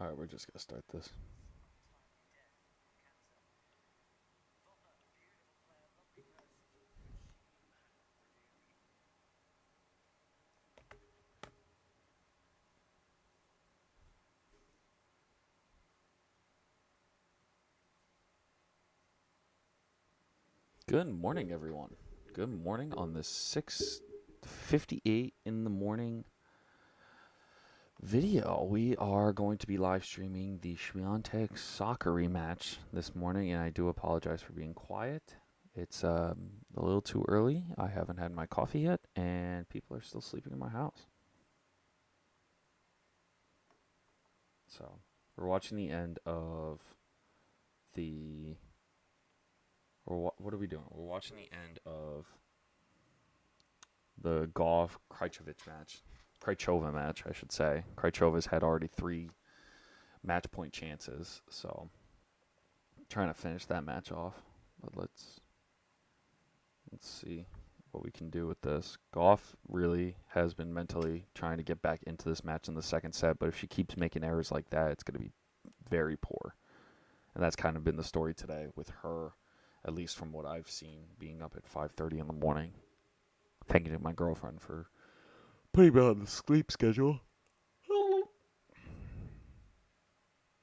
Alright, we're just going to start this. Good morning, everyone. Good morning on this 6:58 in the morning video. We are going to be live streaming the Swiatek-Sakkari match this morning, and I do apologize for being quiet. It's a little too early. I haven't had my coffee yet, and people are still sleeping in my house. So, we're watching the end of the... Or what are we doing? We're watching the end of the Golf Krejcova match, I should say. Krejcova's had already 3 match point chances, so I'm trying to finish that match off. But let's see what we can do with this. Golf really has been mentally trying to get back into this match in the second set, but if she keeps making errors like that, it's going to be very poor. And that's kind of been the story today with her, at least from what I've seen, being up at 5:30 in the morning. Thanking my girlfriend for putting me on the sleep schedule.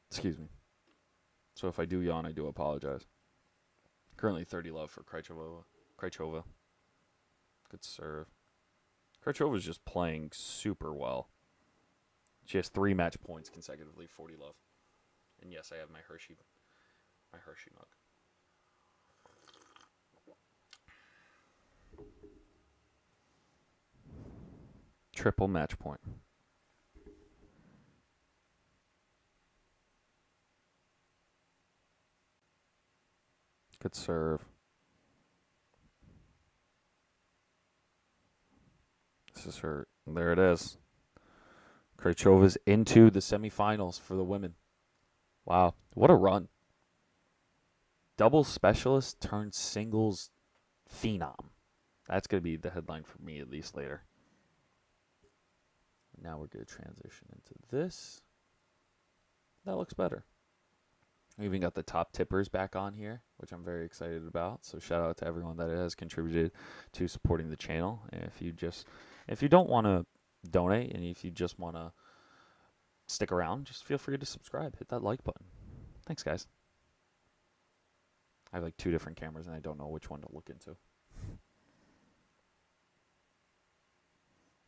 Excuse me. So if I do yawn, I do apologize. Currently 30 love for Krejcova. Good serve. Krejcova's just playing super well. She has 3 match points consecutively, 40 love. And yes, I have my Hershey mug. Triple match point. Good serve. This is her. There it is. Krejcova's into the semifinals for the women. Wow. What a run. Doubles specialist turned singles phenom. That's going to be the headline for me, at least later. Now we're going to transition into this. That looks better. We even got the top tippers back on here, which I'm very excited about. So shout out to everyone that has contributed to supporting the channel. And if you don't want to donate, and if you just want to stick around, just feel free to subscribe. Hit that like button. Thanks, guys. I have like 2 different cameras, and I don't know which one to look into.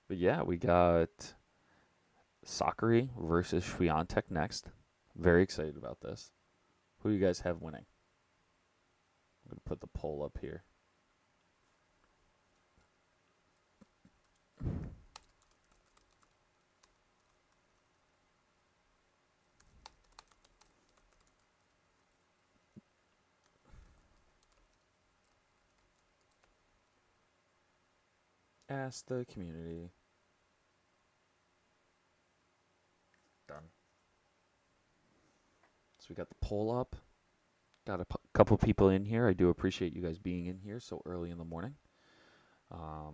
But yeah, we got Sakkari versus Swiatek next. Very excited about this. Who do you guys have winning? I'm going to put the poll up here. Ask the community. Done. So we got the poll up. Got a couple people in here. I do appreciate you guys being in here so early in the morning. Let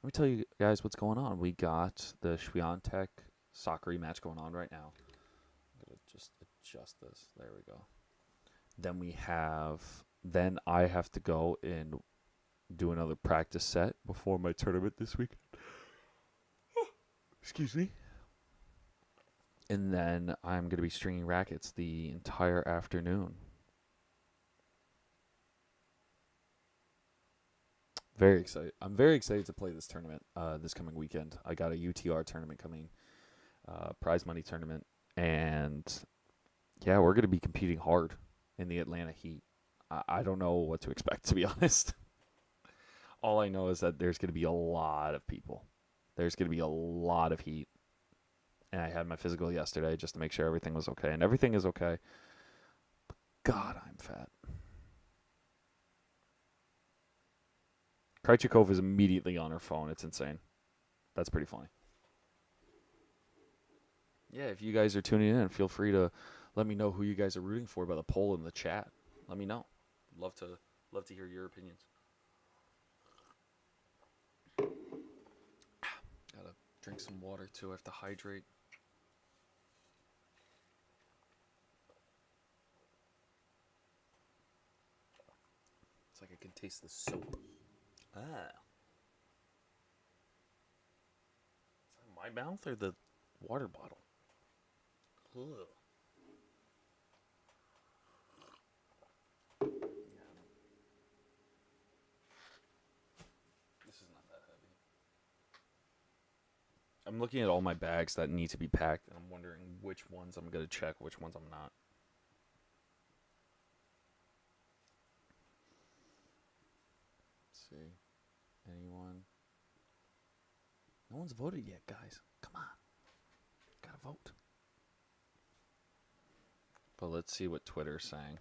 me tell you guys what's going on. We got the Swiatek-Sakkari match going on right now. I'm going to just adjust this. There we go. Then I have to go and do another practice set before my tournament this week. Excuse me. And then I'm going to be stringing rackets the entire afternoon. Very excited. I'm very excited to play this tournament this coming weekend. I got a UTR tournament coming, prize money tournament. And yeah, we're going to be competing hard in the Atlanta Heat. I don't know what to expect, to be honest. All I know is that there's going to be a lot of people. There's going to be a lot of heat. And I had my physical yesterday just to make sure everything was okay. And everything is okay. But God, I'm fat. Krejcikova is immediately on her phone. It's insane. That's pretty funny. Yeah, if you guys are tuning in, feel free to let me know who you guys are rooting for by the poll in the chat. Let me know. Love to hear your opinions. Gotta drink some water too. I have to hydrate. It's like I can taste the soap. Ah. Is that my mouth or the water bottle? Ugh. Yeah. This is not that heavy. I'm looking at all my bags that need to be packed, and I'm wondering which ones I'm going to check, which ones I'm not. Let's see. Anyone? No one's voted yet, guys. Come on. Gotta vote. But let's see what Twitter's saying.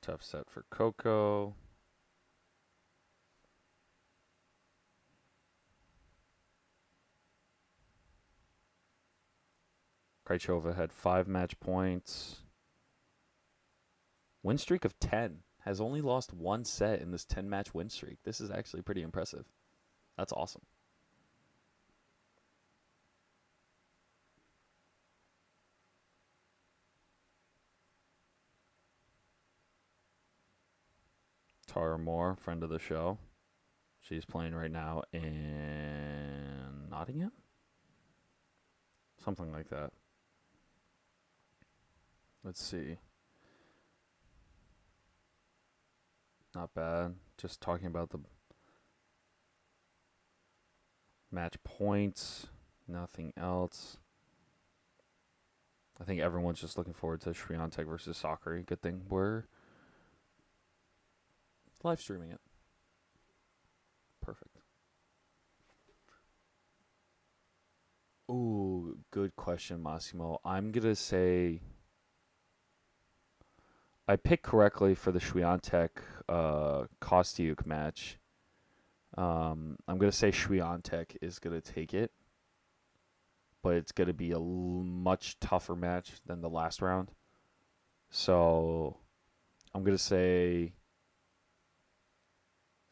Tough set for Coco. Krejcova had 5 match points. Win streak of 10. Has only lost 1 set in this 10-match win streak. This is actually pretty impressive. That's awesome. Tara Moore, friend of the show. She's playing right now in Nottingham? Something like that. Let's see. Not bad. Just talking about the match points. Nothing else. I think everyone's just looking forward to Swiatek versus Sakkari. Good thing we're live streaming it. Perfect. Ooh, good question, Massimo. I'm going to say I picked correctly for the Swiatek Kostiuk match. I'm going to say Swiatek is going to take it, but it's going to be a much tougher match than the last round. So I'm going to say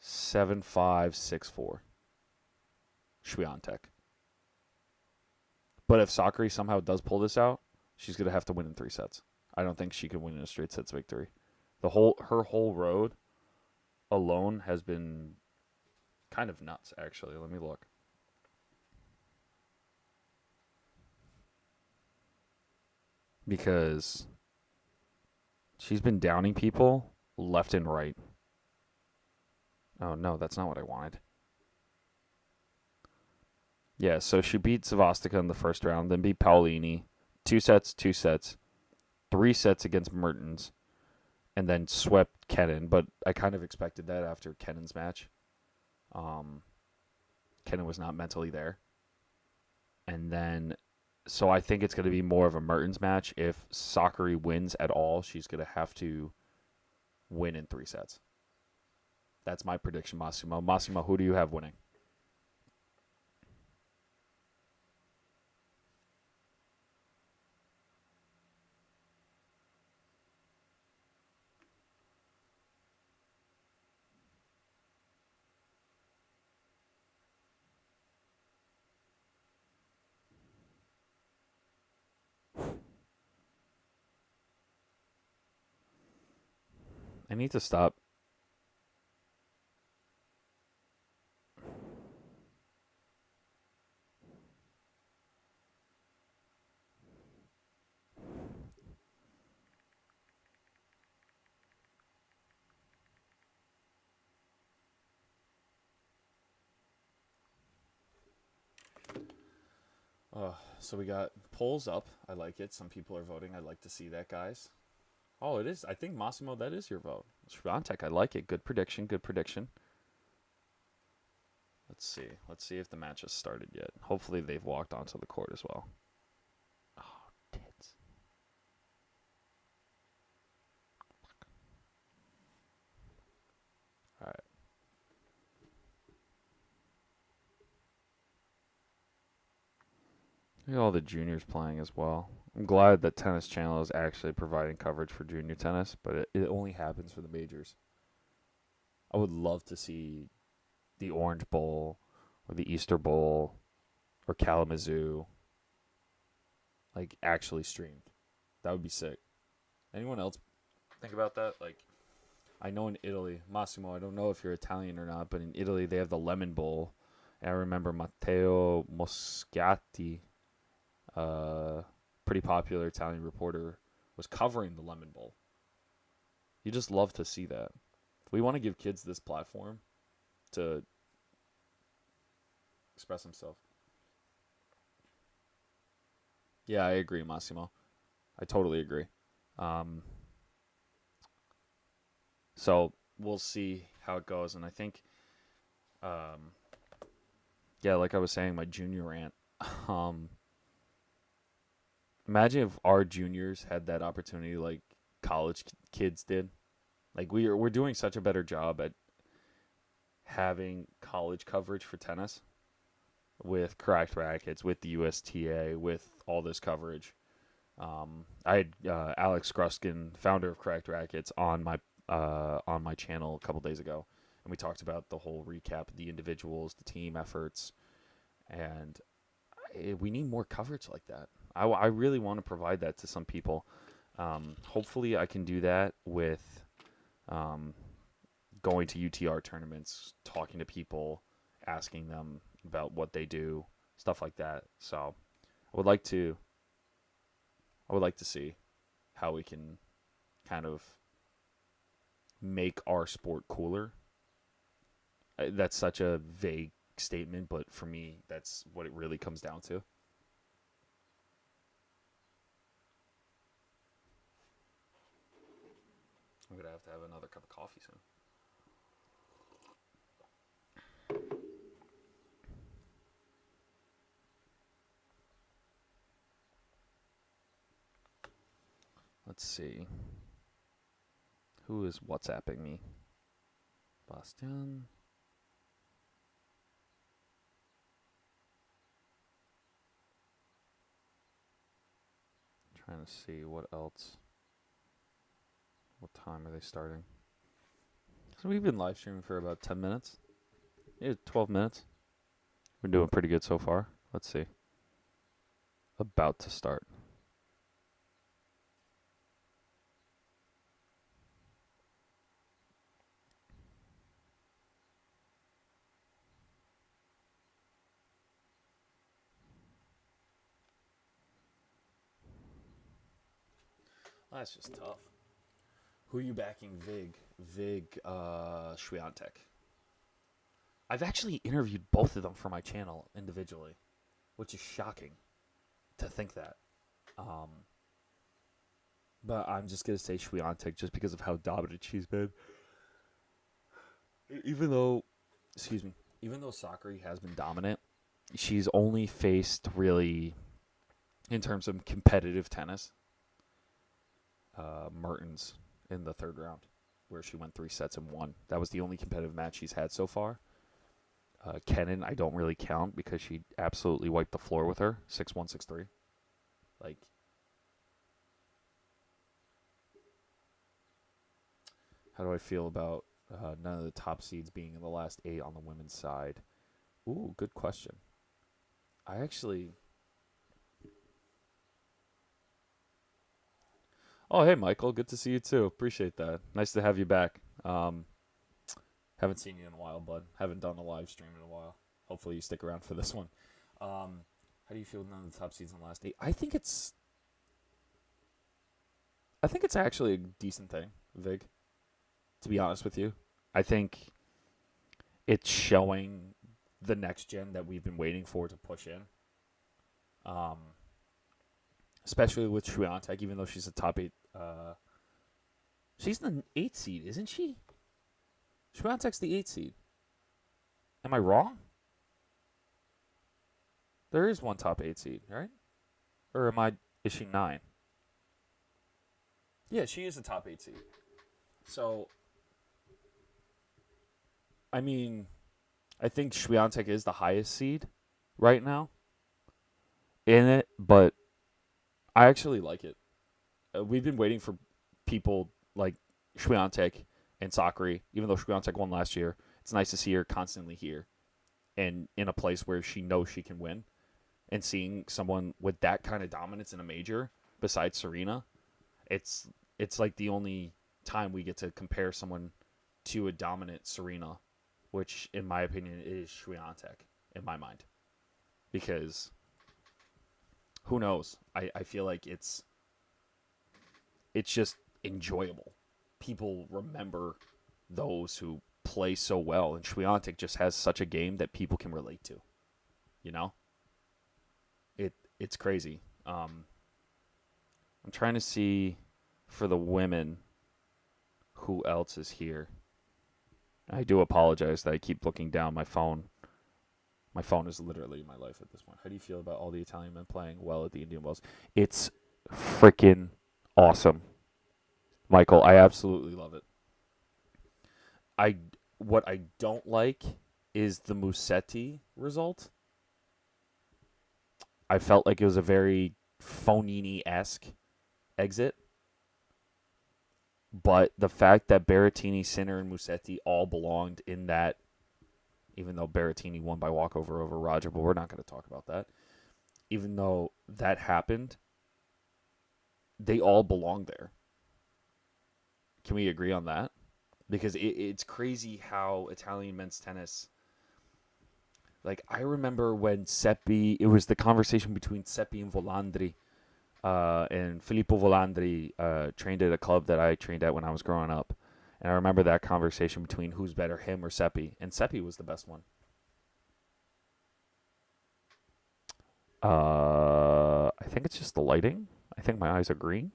7-5, 6-4. Swiatek. But if Sakkari somehow does pull this out, she's going to have to win in 3 sets. I don't think she can win in a straight sets victory. Her whole road alone has been kind of nuts, actually. Let me look. Because she's been downing people left and right. Oh, no, that's not what I wanted. Yeah, so she beat Savastika in the first round, then beat Paolini. 2 sets, 2 sets. 3 sets against Mertens. And then swept Kenin. But I kind of expected that after Kenin's match. Kenin was not mentally there. And then, so I think it's going to be more of a Mertens match. If Sakkari wins at all, she's going to have to win in 3 sets. That's my prediction, Massimo. Massimo, who do you have winning? I need to stop. So we got polls up. I like it. Some people are voting. I'd like to see that, guys. Oh, it is. I think, Massimo, that is your vote. Swiatek, I like it. Good prediction. Good prediction. Let's see. Let's see if the match has started yet. Hopefully they've walked onto the court as well. Oh, tits. All right. Look at all the juniors playing as well. I'm glad that Tennis Channel is actually providing coverage for junior tennis, but it only happens for the majors. I would love to see the Orange Bowl or the Easter Bowl or Kalamazoo like actually streamed. That would be sick. Anyone else think about that? Like, I know in Italy, Massimo, I don't know if you're Italian or not, but in Italy they have the Lemon Bowl. And I remember Matteo Moscati, pretty popular Italian reporter, was covering the Lemon Bowl. You just love to see that. We want to give kids this platform to express themselves. Yeah, I agree, Massimo. I totally agree. Um, so we'll see how it goes, and I think, um, yeah, like I was saying, my junior rant. Um, Imagine if our juniors had that opportunity like college kids did. Like we're doing such a better job at having college coverage for tennis with Cracked Rackets, with the USTA, with all this coverage. I had Alex Gruskin, founder of Cracked Rackets, on my channel a couple days ago, and we talked about the whole recap of the individuals, the team efforts, and we need more coverage like that. I really want to provide that to some people. Hopefully, I can do that with um, going to UTR tournaments, talking to people, asking them about what they do, stuff like that. So, I would like to. I would like to see how we can kind of make our sport cooler. That's such a vague statement, but for me, that's what it really comes down to. I'm gonna have to have another cup of coffee soon. Let's see. Who is WhatsApping me? Bastian. Trying to see what else. What time are they starting? So we've been live streaming for about 10 minutes. Yeah, 12 minutes. We're doing pretty good so far. Let's see. About to start. That's just tough. Who are you backing, Swiatek? I've actually interviewed both of them for my channel individually, which is shocking to think that. Um, but I'm just going to say Swiatek just because of how dominant she's been. Even though, excuse me, even though Sakkari has been dominant, she's only faced really, in terms of competitive tennis, Mertens in the third round, where she went 3 sets and won. That was the only competitive match she's had so far. Kenin, I don't really count because she absolutely wiped the floor with her, 6-1, 6-3. Like, how do I feel about none of the top seeds being in the last 8 on the women's side? Ooh, good question. I actually... Oh, hey, Michael. Good to see you, too. Appreciate that. Nice to have you back. Haven't seen you in a while, bud. Haven't done a live stream in a while. Hopefully you stick around for this one. How do you feel none of the top seeds in the last 8? I think it's actually a decent thing, Vig, to be honest with you. I think it's showing the next gen that we've been waiting for to push in. Especially with Swiatek, even though she's a top 8. She's the 8th seed, isn't she? Swiatek's the 8th seed. Am I wrong? There is one top 8 seed, right? Or is she 9? Yeah, she is a top 8 seed. So, I mean, I think Swiatek is the highest seed right now in it, but I actually like it. We've been waiting for people like Swiatek and Sakkari, even though Swiatek won last year. It's nice to see her constantly here and in a place where she knows she can win. and seeing someone with that kind of dominance in a major besides Serena, it's like the only time we get to compare someone to a dominant Serena, which in my opinion is Swiatek in my mind. Because who knows? I feel like it's just enjoyable. People remember those who play so well, and Swiatek just has such a game that people can relate to. You know? It's crazy. I'm trying to see for the women who else is here. I do apologize that I keep looking down my phone. My phone is literally my life at this point. How do you feel about all the Italian men playing well at the Indian Wells? It's freaking awesome. Michael, I absolutely love it. What I don't like is the Musetti result. I felt like it was a very Fonini-esque exit. But the fact that Berrettini, Sinner, and Musetti all belonged in that, even though Berrettini won by walkover over Roger, but we're not going to talk about that. Even though that happened, they all belong there. Can we agree on that? Because it's crazy how Italian men's tennis... Like, I remember when Seppi... It was the conversation between Seppi and Volandri. And Filippo Volandri trained at a club that I trained at when I was growing up. And I remember that conversation between who's better, him or Seppi. And Seppi was the best one. I think it's just the lighting. I think my eyes are green.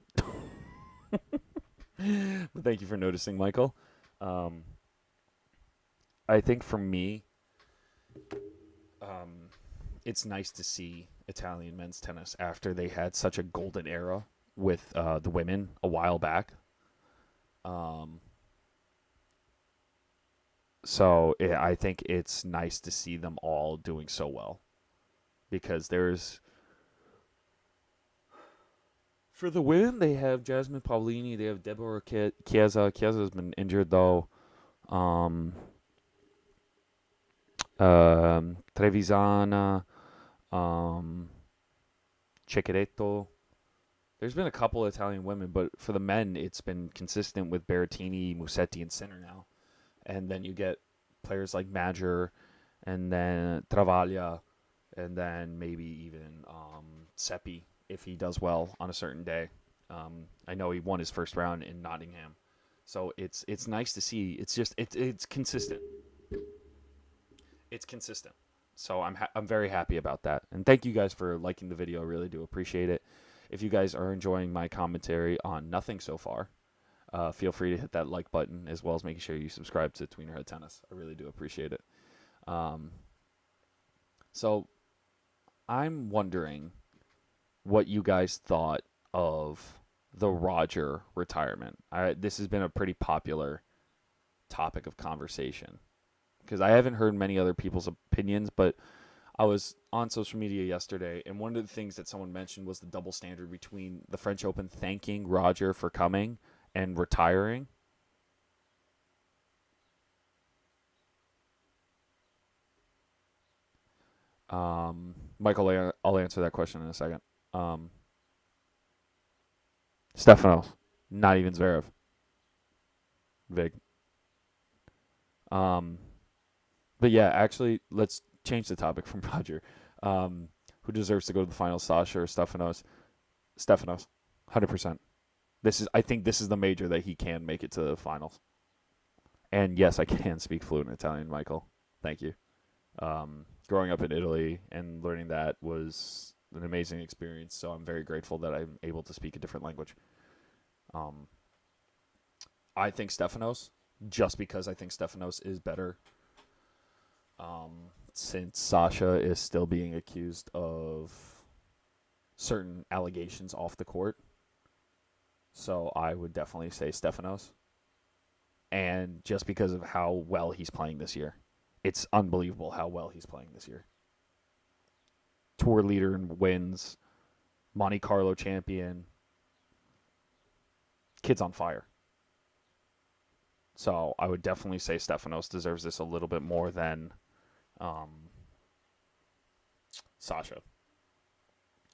But thank you for noticing, Michael. I think for me, it's nice to see Italian men's tennis after they had such a golden era with the women a while back. So I think it's nice to see them all doing so well. Because there's... For the women, they have Jasmine Paolini. They have Deborah Chiesa. Chiesa's been injured, though. Trevisana. Ceccheretto. There's been a couple of Italian women, but for the men, it's been consistent with Berrettini, Musetti, and Sinner now. And then you get players like Major, and then Travaglia, and then maybe even Seppi, if he does well on a certain day. I know he won his first round in Nottingham. So it's nice to see. It's just it's consistent. It's consistent. So I'm very happy about that. And thank you guys for liking the video. I really do appreciate it. If you guys are enjoying my commentary on nothing so far, feel free to hit that like button, as well as making sure you subscribe to Tweener Head Tennis. I really do appreciate it. So I'm wondering what you guys thought of the Roger retirement. This has been a pretty popular topic of conversation, because I haven't heard many other people's opinions, but I was on social media yesterday, and one of the things that someone mentioned was the double standard between the French Open thanking Roger for coming and retiring. Michael, I'll answer that question in a second. Stefanos, not even Zverev. Vig. But yeah, actually, let's change the topic from Roger. Who deserves to go to the finals, Sasha or Stefanos? Stefanos, 100%. I think this is the major that he can make it to the finals. And yes, I can speak fluent Italian, Michael. Thank you. Growing up in Italy and learning that was an amazing experience, so I'm very grateful that I'm able to speak a different language. I think Stefanos, just because I think Stefanos is better. Since Sasha is still being accused of certain allegations off the court. So I would definitely say Stefanos. And just because of how well he's playing this year. It's unbelievable how well he's playing this year. Tour leader in wins. Monte Carlo champion. Kid's on fire. So I would definitely say Stefanos deserves this a little bit more than Sasha.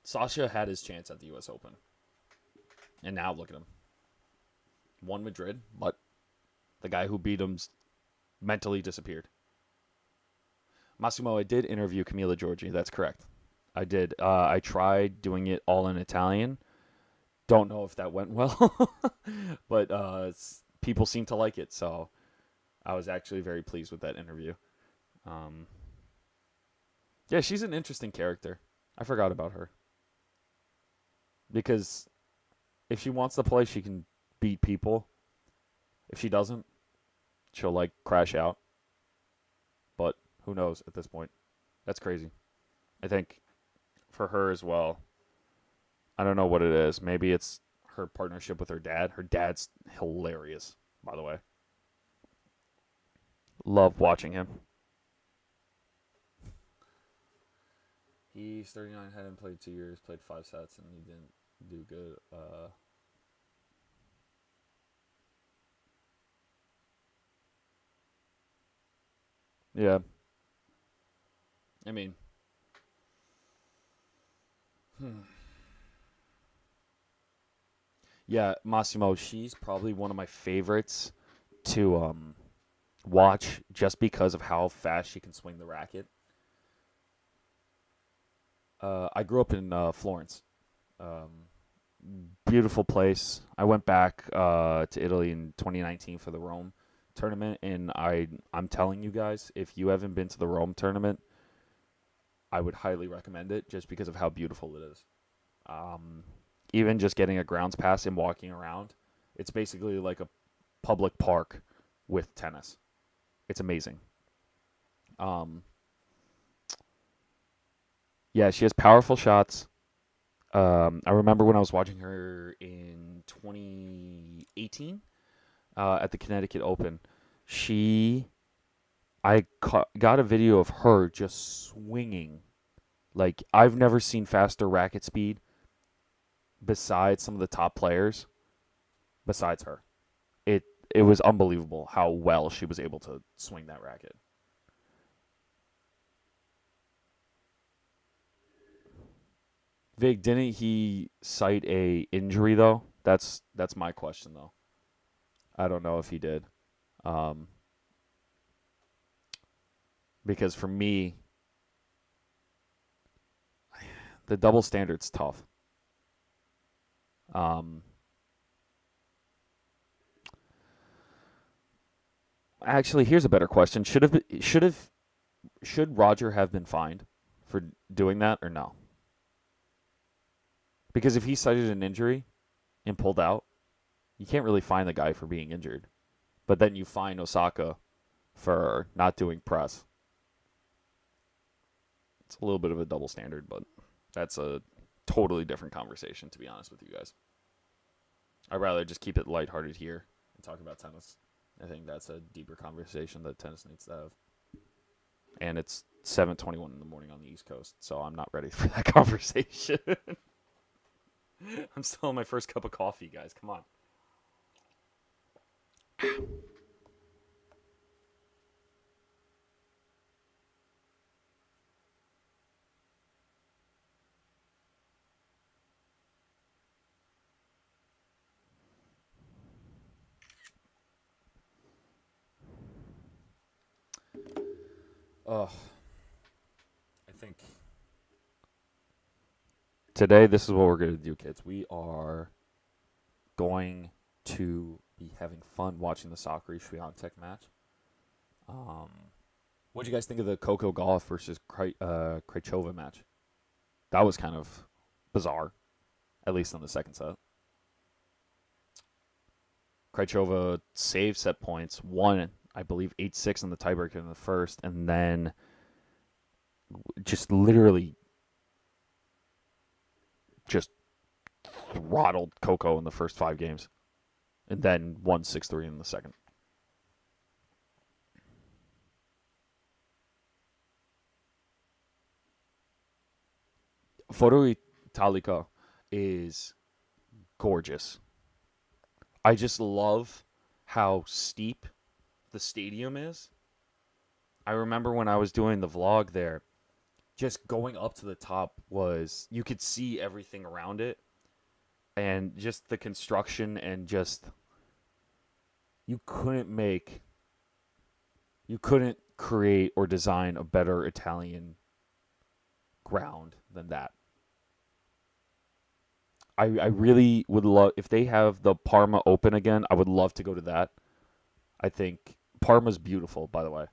Sasha had his chance at the U.S. Open. And now look at him. Won Madrid, but the guy who beat him's mentally disappeared. Massimo, I did interview Camila Giorgi. That's correct. I did. I tried doing it all in Italian. Don't know if that went well, but people seem to like it, so I was actually very pleased with that interview. Yeah, she's an interesting character. I forgot about her. Because if she wants to play, she can beat people. If she doesn't, she'll, like, crash out. But who knows at this point? That's crazy. I think for her as well, I don't know what it is. Maybe it's her partnership with her dad. Her dad's hilarious, by the way. Love watching him. He's 39, hadn't played 2 years, played 5 sets, and he didn't do good. Yeah. I mean, yeah, Massimo, she's probably one of my favorites to watch just because of how fast she can swing the racket. I grew up in Florence. Um, Beautiful place. I went back to Italy in 2019 for the Rome tournament, and I'm telling you guys, if you haven't been to the Rome tournament, I would highly recommend it just because of how beautiful it is. Um, Even just getting a grounds pass and walking around, it's basically like a public park with tennis. It's amazing. Um, yeah, she has powerful shots. I remember when I was watching her in 2018 at the Connecticut Open. She, got a video of her just swinging. Like, I've never seen faster racket speed besides some of the top players, besides her. It it was unbelievable how well she was able to swing that racket. Vig, didn't he cite a injury though? That's my question though. I don't know if he did. Um, because for me, the double standard's tough. Um, Actually, here's a better question. Should Roger have been fined for doing that or no? Because if he cited an injury and pulled out, you can't really fine the guy for being injured. But then you fine Osaka for not doing press. It's a little bit of a double standard, but that's a totally different conversation, to be honest with you guys. I'd rather just keep it lighthearted here and talk about tennis. I think that's a deeper conversation that tennis needs to have. And it's 7:21 in the morning on the East Coast, so I'm not ready for that conversation. I'm still on my first cup of coffee, guys. Come on. Oh, I think today this is what we're going to do, kids. We are going to be having fun watching the Sakkari-Swiatek match. Um, what do you guys think of the Coco Gauff versus Krejcova match? That was kind of bizarre, at least in the second set. Krejcova saved set points, won, I believe, 8-6 in the tiebreaker in the first, and then just literally just throttled Coco in the first 5 games, and then won 6-3 in the second. Foro Italico is gorgeous. I just love how steep the stadium is. I remember when I was doing the vlog there, just going up to the top was, you could see everything around it, and just the construction, and just you couldn't make you couldn't create or design a better Italian ground than that. I really would love, if they have the Parma open again, I would love to go to that. I think Parma's beautiful, by the way.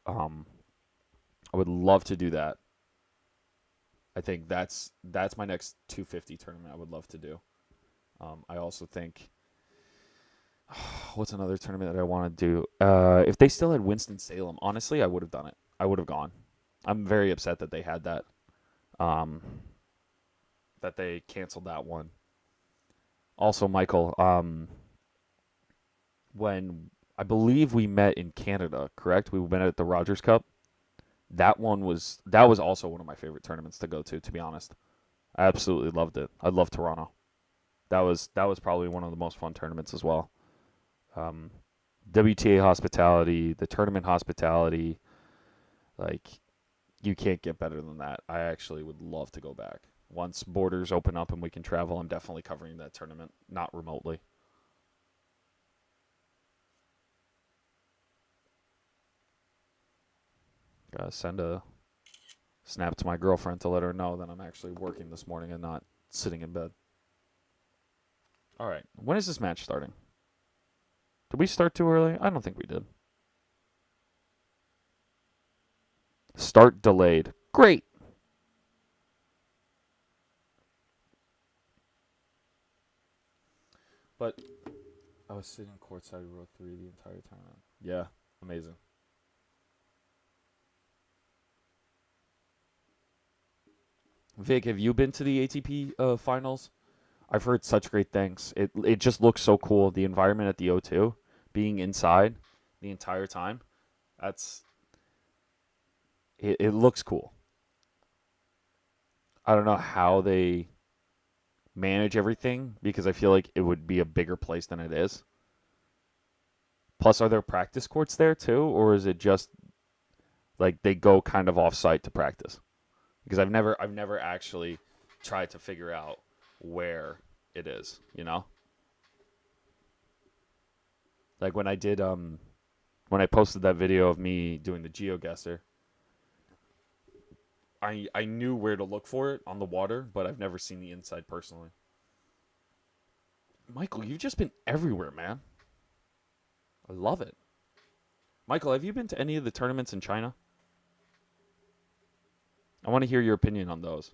Um, I would love to do that. I think that's my next 250 tournament I would love to do. I also think, what's another tournament that I want to do? If they still had Winston-Salem, honestly, I would have done it. I would have gone. I'm very upset that they had that. Um, that they canceled that one. Also, Michael, when I believe we met in Canada, correct? We met at the Rogers Cup. That was also one of my favorite tournaments to go to be honest. I absolutely loved it. I love Toronto. That was probably one of the most fun tournaments as well. Um, WTA hospitality, the tournament hospitality, like, you can't get better than that. I actually would love to go back. Once borders open up and we can travel, I'm definitely covering that tournament, not remotely. Gotta send a snap to my girlfriend to let her know that I'm actually working this morning and not sitting in bed. All right. When is this match starting? Did we start too early? I don't think we did. Start delayed. Great. But I was sitting courtside row 3 the entire time. Yeah, amazing. Vic, have you been to the ATP finals? I've heard such great things. It just looks so cool. The environment at the O2, being inside the entire time. That's it looks cool. I don't know how they manage everything, because I feel like it would be a bigger place than it is. Plus, are there practice courts there too, or is it just like they go kind of off site to practice? Because I've never actually tried to figure out where it is. Like when I posted that video of me doing the GeoGuessr, I knew where to look for it on the water, but I've never seen the inside personally. Michael, you've just been everywhere, man. I love it. Michael, have you been to any of the tournaments in China? I want to hear your opinion on those.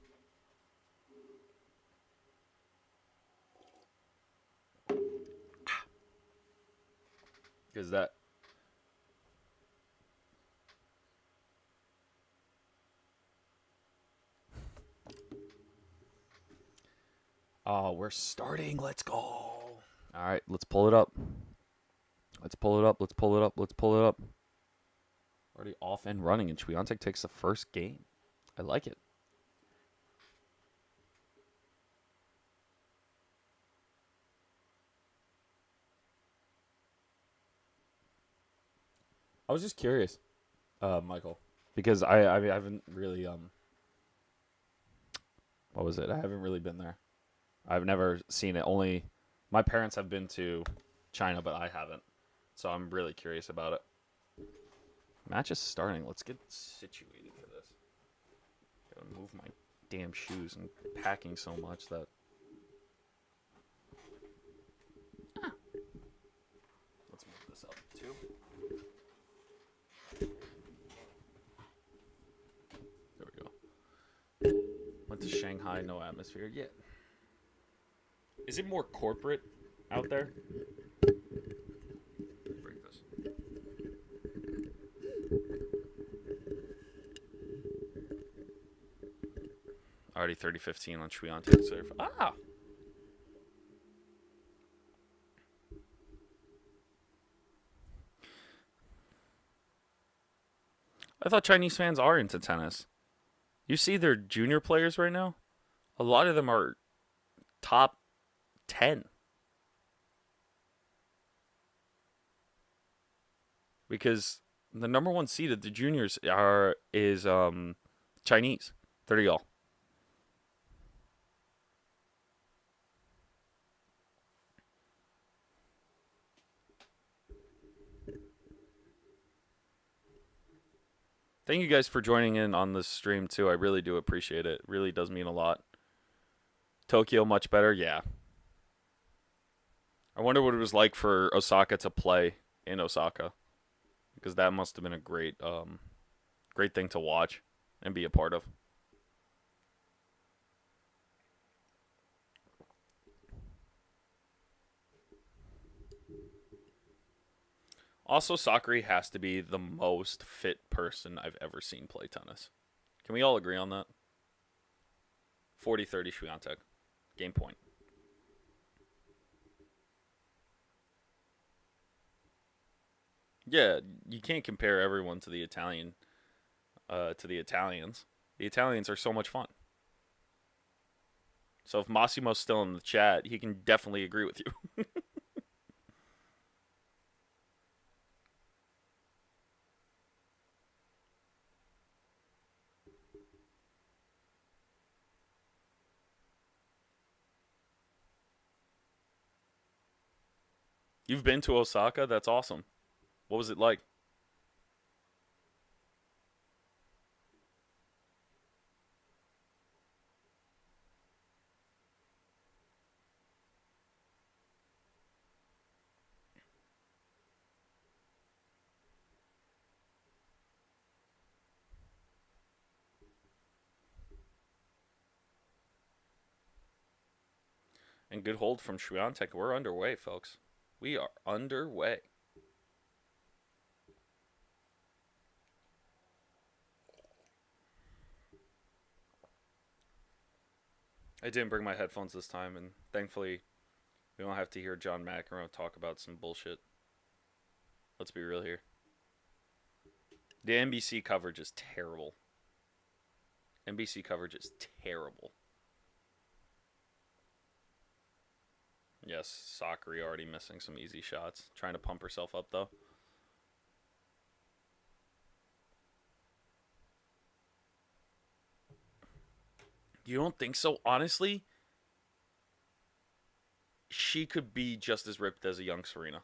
Because that. Oh, we're starting. Let's go. All right, let's pull it up. Let's pull it up. Let's pull it up. Let's pull it up. Already off and running, and Swiatek takes the first game. I like it. I was just curious, Michael, because I haven't really what was it? I haven't really been there. I've never seen it. Only my parents have been to China, but I haven't. So I'm really curious about it. Match is starting. Let's get situated for this. Gotta move my damn shoes and packing so much that. Let's move this up too. There we go. Went to Shanghai, no atmosphere yet. Is it more corporate out there? Break this. Already 30-15 on Swiatek serve. Ah! I thought Chinese fans are into tennis. You see their junior players right now? A lot of them are top 10. Because the number one seed at the juniors is Chinese. 30 all. Thank you guys for joining in on this stream, too. I really do appreciate it. It really does mean a lot. Tokyo, much better? Yeah. I wonder what it was like for Osaka to play in Osaka. Because that must have been a great thing to watch and be a part of. Also, Sakkari has to be the most fit person I've ever seen play tennis. Can we all agree on that? 40-30 Swiatek. Game point. Yeah, you can't compare everyone to the Italians. The Italians are so much fun. So if Massimo's still in the chat, he can definitely agree with you. You've been to Osaka? That's awesome. What was it like? And good hold from Swiatek. We're underway, folks. We are underway. I didn't bring my headphones this time, and thankfully, we don't have to hear John McEnroe talk about some bullshit. Let's be real here. The NBC coverage is terrible. NBC coverage is terrible. Yes, Sakkari already missing some easy shots. Trying to pump herself up, though. You don't think so? Honestly, she could be just as ripped as a young Serena.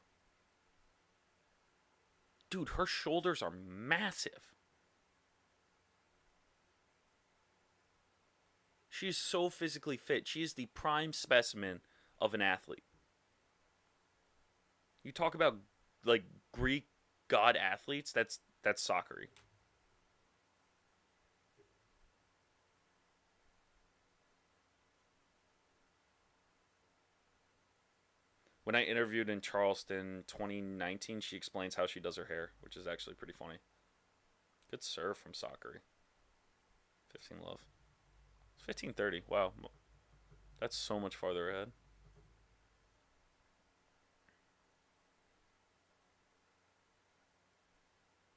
Dude, her shoulders are massive. She is so physically fit. She is the prime specimen of an athlete. You talk about like Greek god athletes, that's Sakkari. When I interviewed in Charleston 2019, she explains how she does her hair, which is actually pretty funny. Good serve from Sakkari. 15 love. 15-30. Wow. That's so much farther ahead.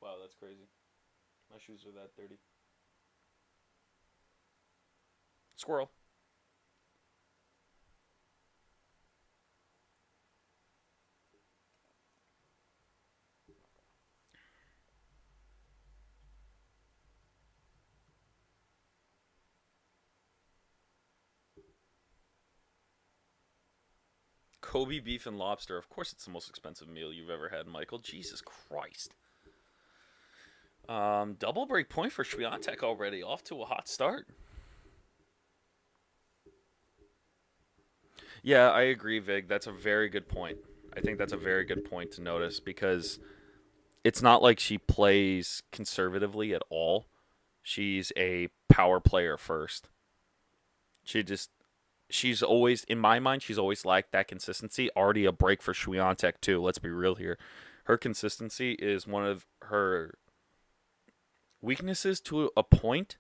Wow, that's crazy. My shoes are that dirty. Squirrel. Kobe beef and lobster. Of course, it's the most expensive meal you've ever had, Michael. Jesus Christ. Double break point for Swiatek already. Off to a hot start. Yeah, I agree, Vig. That's a very good point. I think that's a very good point to notice because it's not like she plays conservatively at all. She's a power player first. She's always, in my mind, she's always lacked that consistency. Already a break for Swiatek, too. Let's be real here. Her consistency is one of her weaknesses to a point.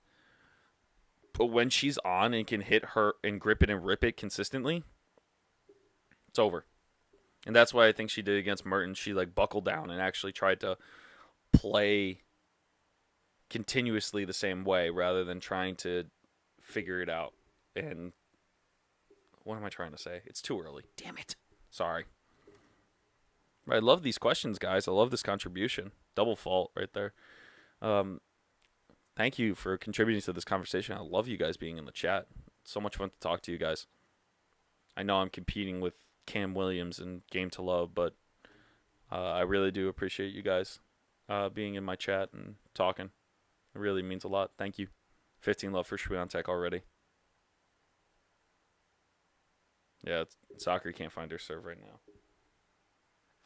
But when she's on and can hit her and grip it and rip it consistently, it's over. And that's why I think she did against Mertens. She like buckled down and actually tried to play continuously the same way rather than trying to figure it out. And what am I trying to say? It's too early. Damn it. Sorry. I love these questions, guys. I love this contribution. Double fault right there. Thank you for contributing to this conversation. I love you guys being in the chat. It's so much fun to talk to you guys. I know I'm competing with Cam Williams and Game to Love, but I really do appreciate you guys being in my chat and talking. It really means a lot. Thank you. 15 love for Swiatek already. Yeah, Sakkari can't find her serve right now.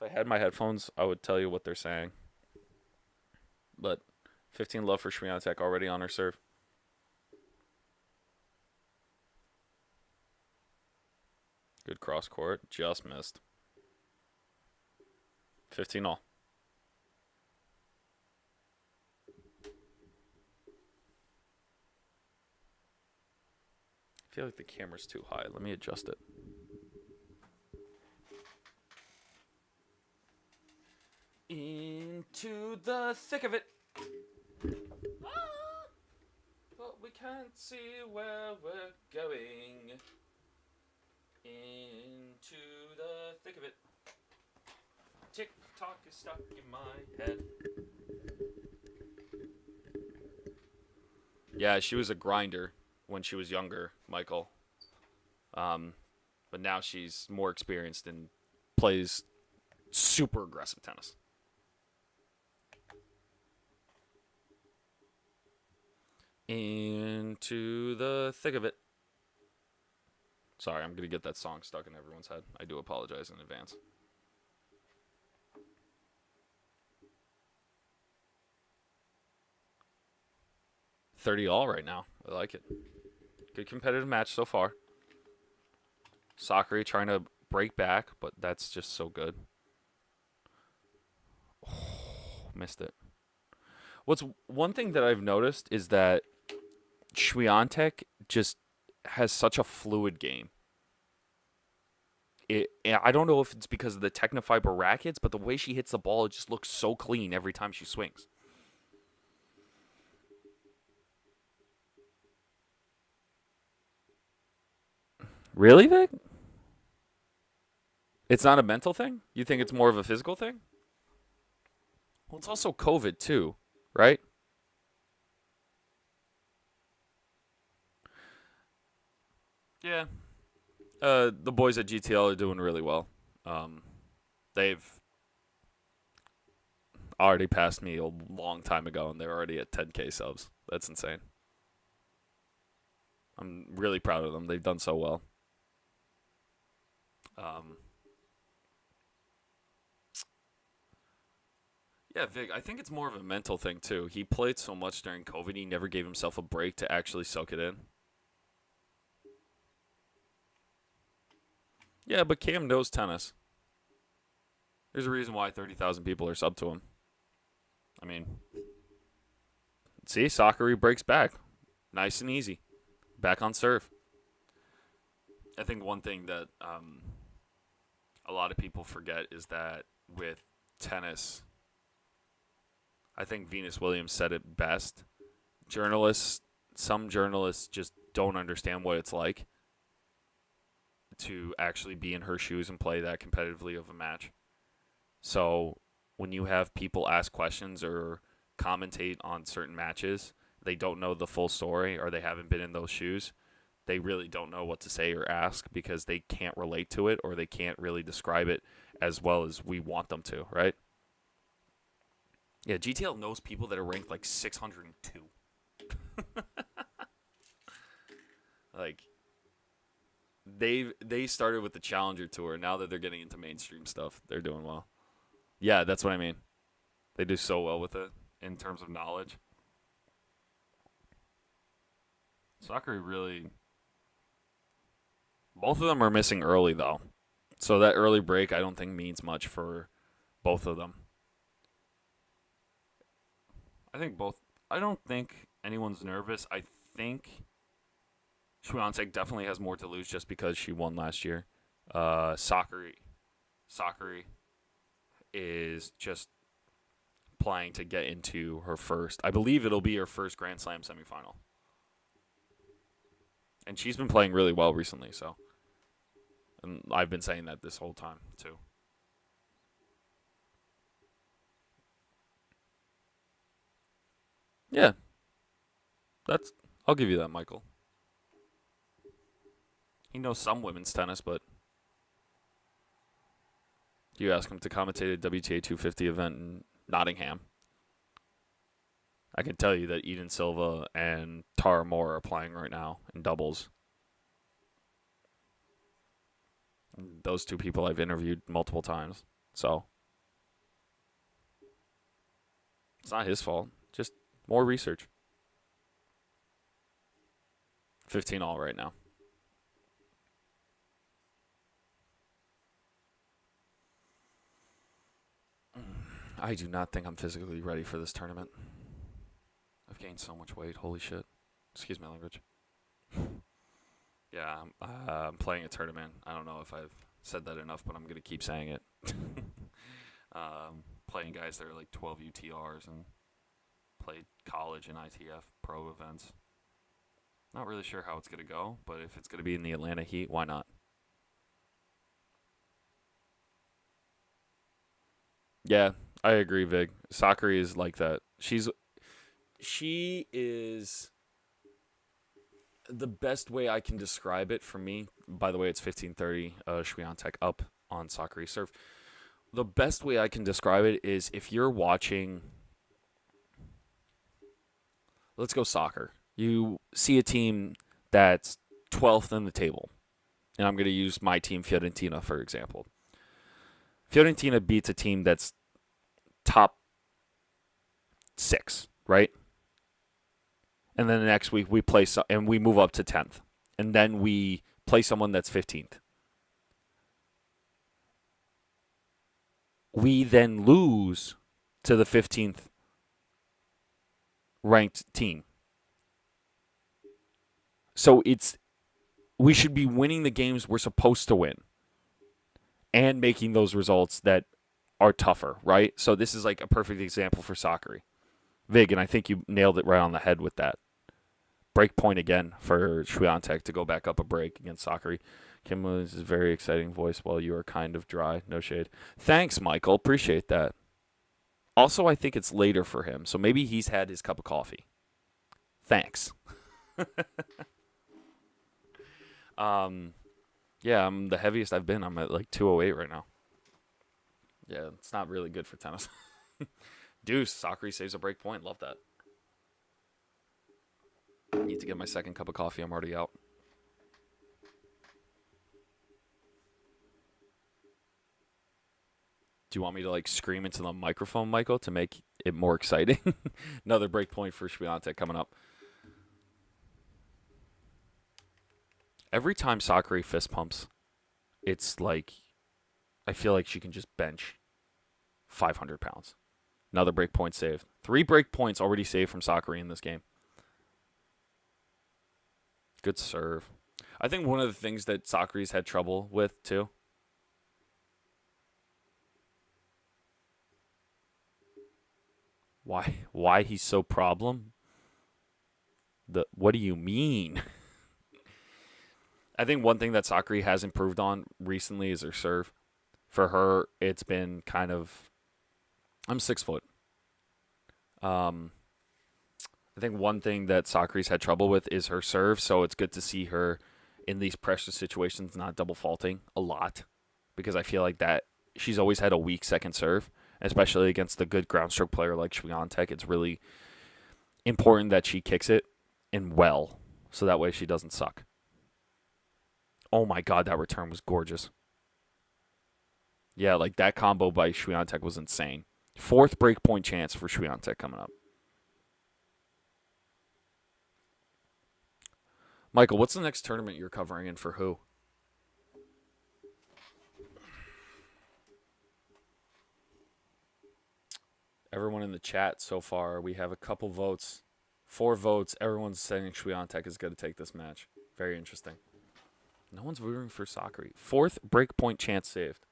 If I had my headphones, I would tell you what they're saying. But 15 love for Swiatek already on her serve. Good cross court. Just missed. 15 all. I feel like the camera's too high. Let me adjust it. Into the thick of it. But we can't see where we're going. Into the thick of it. Tick-tock is stuck in my head. Yeah, she was a grinder when she was younger, Michael. But now she's more experienced and plays super aggressive tennis. Into the thick of it. Sorry, I'm going to get that song stuck in everyone's head. I do apologize in advance. $30 all right now. I like it. Good competitive match so far. Sakkari trying to break back, but that's just so good. Oh, missed it. What's one thing that I've noticed is that Swiatek just has such a fluid game. I don't know if it's because of the Technofiber rackets, but the way she hits the ball, it just looks so clean every time she swings. Really, Vic? It's not a mental thing? You think it's more of a physical thing? Well, it's also COVID too, right? Yeah. The boys at GTL are doing really well. They've already passed me a long time ago, and they're already at 10K subs. That's insane. I'm really proud of them. They've done so well. Yeah, Vic, I think it's more of a mental thing, too. He played so much during COVID, he never gave himself a break to actually soak it in. Yeah, but Cam knows tennis. There's a reason why 30,000 people are sub to him. I mean, see, Sakkari breaks back. Nice and easy. Back on serve. I think one thing that a lot of people forget is that with tennis, I think Venus Williams said it best. Some journalists just don't understand what it's like to actually be in her shoes and play that competitively of a match. So when you have people ask questions or commentate on certain matches, they don't know the full story or they haven't been in those shoes. They really don't know what to say or ask because they can't relate to it or they can't really describe it as well as we want them to, right? Yeah, GTL knows people that are ranked like 602. Like, they started with the Challenger Tour. Now that they're getting into mainstream stuff, they're doing well. Yeah, that's what I mean. They do so well with it in terms of knowledge. Sakkari really... Both of them are missing early, though. So that early break, I don't think means much for both of them. I don't think anyone's nervous. I think Swiatek definitely has more to lose just because she won last year. Sakkari is just playing to get into her first. I believe it'll be her first Grand Slam semifinal. And she's been playing really well recently, so. And I've been saying that this whole time, too. Yeah. That's I'll give you that, Michael. He knows some women's tennis, but you ask him to commentate a WTA 250 event in Nottingham. I can tell you that Eden Silva and Tara Moore are playing right now in doubles. Those two people I've interviewed multiple times. So it's not his fault. Just more research. 15 all right now. I do not think I'm physically ready for this tournament. I've gained so much weight. Holy shit. Excuse my language. Yeah, I'm playing a tournament. I don't know if I've said that enough, but I'm going to keep saying it. Playing guys that are like 12 UTRs and played college and ITF pro events. Not really sure how it's going to go, but if it's going to be in the Atlanta Heat, why not? Yeah, I agree, Vig. Sakkari is like that. She is the best way I can describe it for me. By the way, it's 15:30. Swiatek up on Sakkari serve. The best way I can describe it is if you're watching. Let's go soccer. You see a team that's 12th in the table, and I'm going to use my team, Fiorentina, for example. Fiorentina beats a team that's top 6, right? And then the next week we play and we move up to 10th. And then we play someone that's 15th. We then lose to the 15th ranked team. So we should be winning the games we're supposed to win and making those results that are tougher, right? So this is like a perfect example for Sakkari. Vig, and I think you nailed it right on the head with that. Break point again for Swiatek to go back up a break against Sakkari. Kim Williams is a very exciting voice while you are kind of dry. No shade. Thanks, Michael. Appreciate that. Also, I think it's later for him, so maybe he's had his cup of coffee. Thanks. Yeah, I'm the heaviest I've been. I'm at like 208 right now. Yeah, it's not really good for tennis. Deuce, Sakkari saves a break point. Love that. Need to get my second cup of coffee. I'm already out. Do you want me to like scream into the microphone, Michael, to make it more exciting? Another break point for Swiatek coming up. Every time Sakkari fist pumps, it's like I feel like she can just bench 500 pounds. Another break point saved. 3 break points already saved from Sakkari in this game. Good serve. I think one of the things that Sakkari's had trouble with, too. Why he's so problem? What do you mean? I think one thing that Sakkari has improved on recently is her serve. For her, it's been kind of... I'm 6 foot. I think one thing that Sakkari's had trouble with is her serve, so it's good to see her in these pressure situations not double faulting a lot, because I feel like that she's always had a weak second serve, especially against a good ground stroke player like Swiatek. It's really important that she kicks it and well, so that way she doesn't suck. Oh my god, that return was gorgeous. Yeah, like that combo by Swiatek was insane. 4th break point chance for Swiatek coming up. Michael, what's the next tournament you're covering and for who? Everyone in the chat so far, we have a couple votes. 4 votes. Everyone's saying Swiatek is going to take this match. Very interesting. No one's rooting for Sakkari. 4th break point chance saved.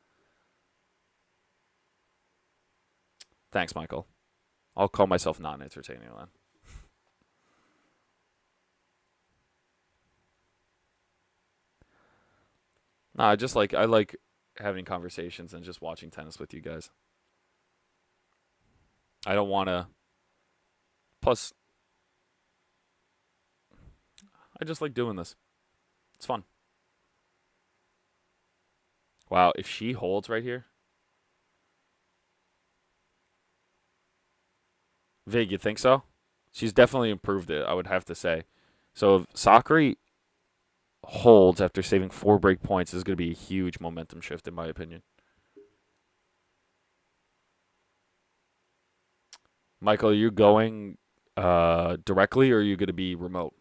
Thanks, Michael. I'll call myself non-entertaining then. No, I like having conversations and just watching tennis with you guys. I don't want to. Plus, I just like doing this. It's fun. Wow, if she holds right here. Vig, you think so? She's definitely improved it, I would have to say. So if Sakkari holds after saving 4 break points, is going to be a huge momentum shift, in my opinion. Michael, are you going directly, or are you going to be remote?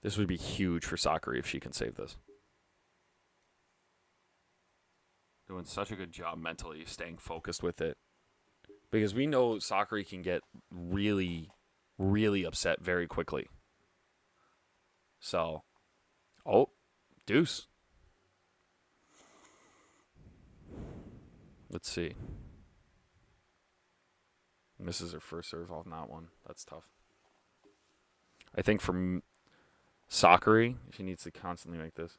This would be huge for Sakkari if she can save this. Doing such a good job mentally, staying focused with it. Because we know Sakkari can get really, really upset very quickly. So, oh, deuce. Let's see. Misses her first serve off that one. That's tough. I think for Sakkari, she needs to constantly make this.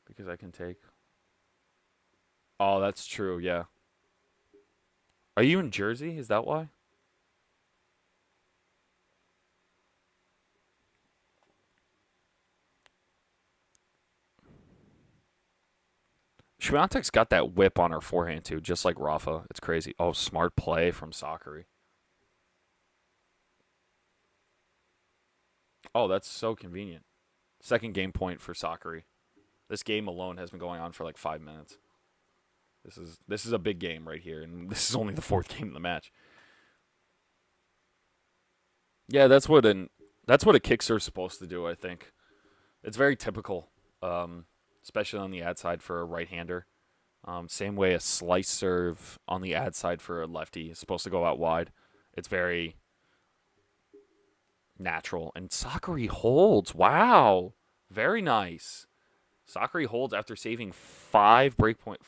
Because I can take... Oh, that's true, yeah. Are you in Jersey? Is that why? Swiatek's got that whip on her forehand, too, just like Rafa. It's crazy. Oh, smart play from Sakkari. Oh, that's so convenient. Second game point for Sakkari. This game alone has been going on for like 5 minutes. This is a big game right here, and this is only the 4th game of the match. Yeah, that's what a kick serve's supposed to do, I think. It's very typical, especially on the ad side for a right-hander. Same way a slice serve on the ad side for a lefty is supposed to go out wide. It's very natural. And Sakkari holds. Wow. Very nice. Sakkari holds after saving 4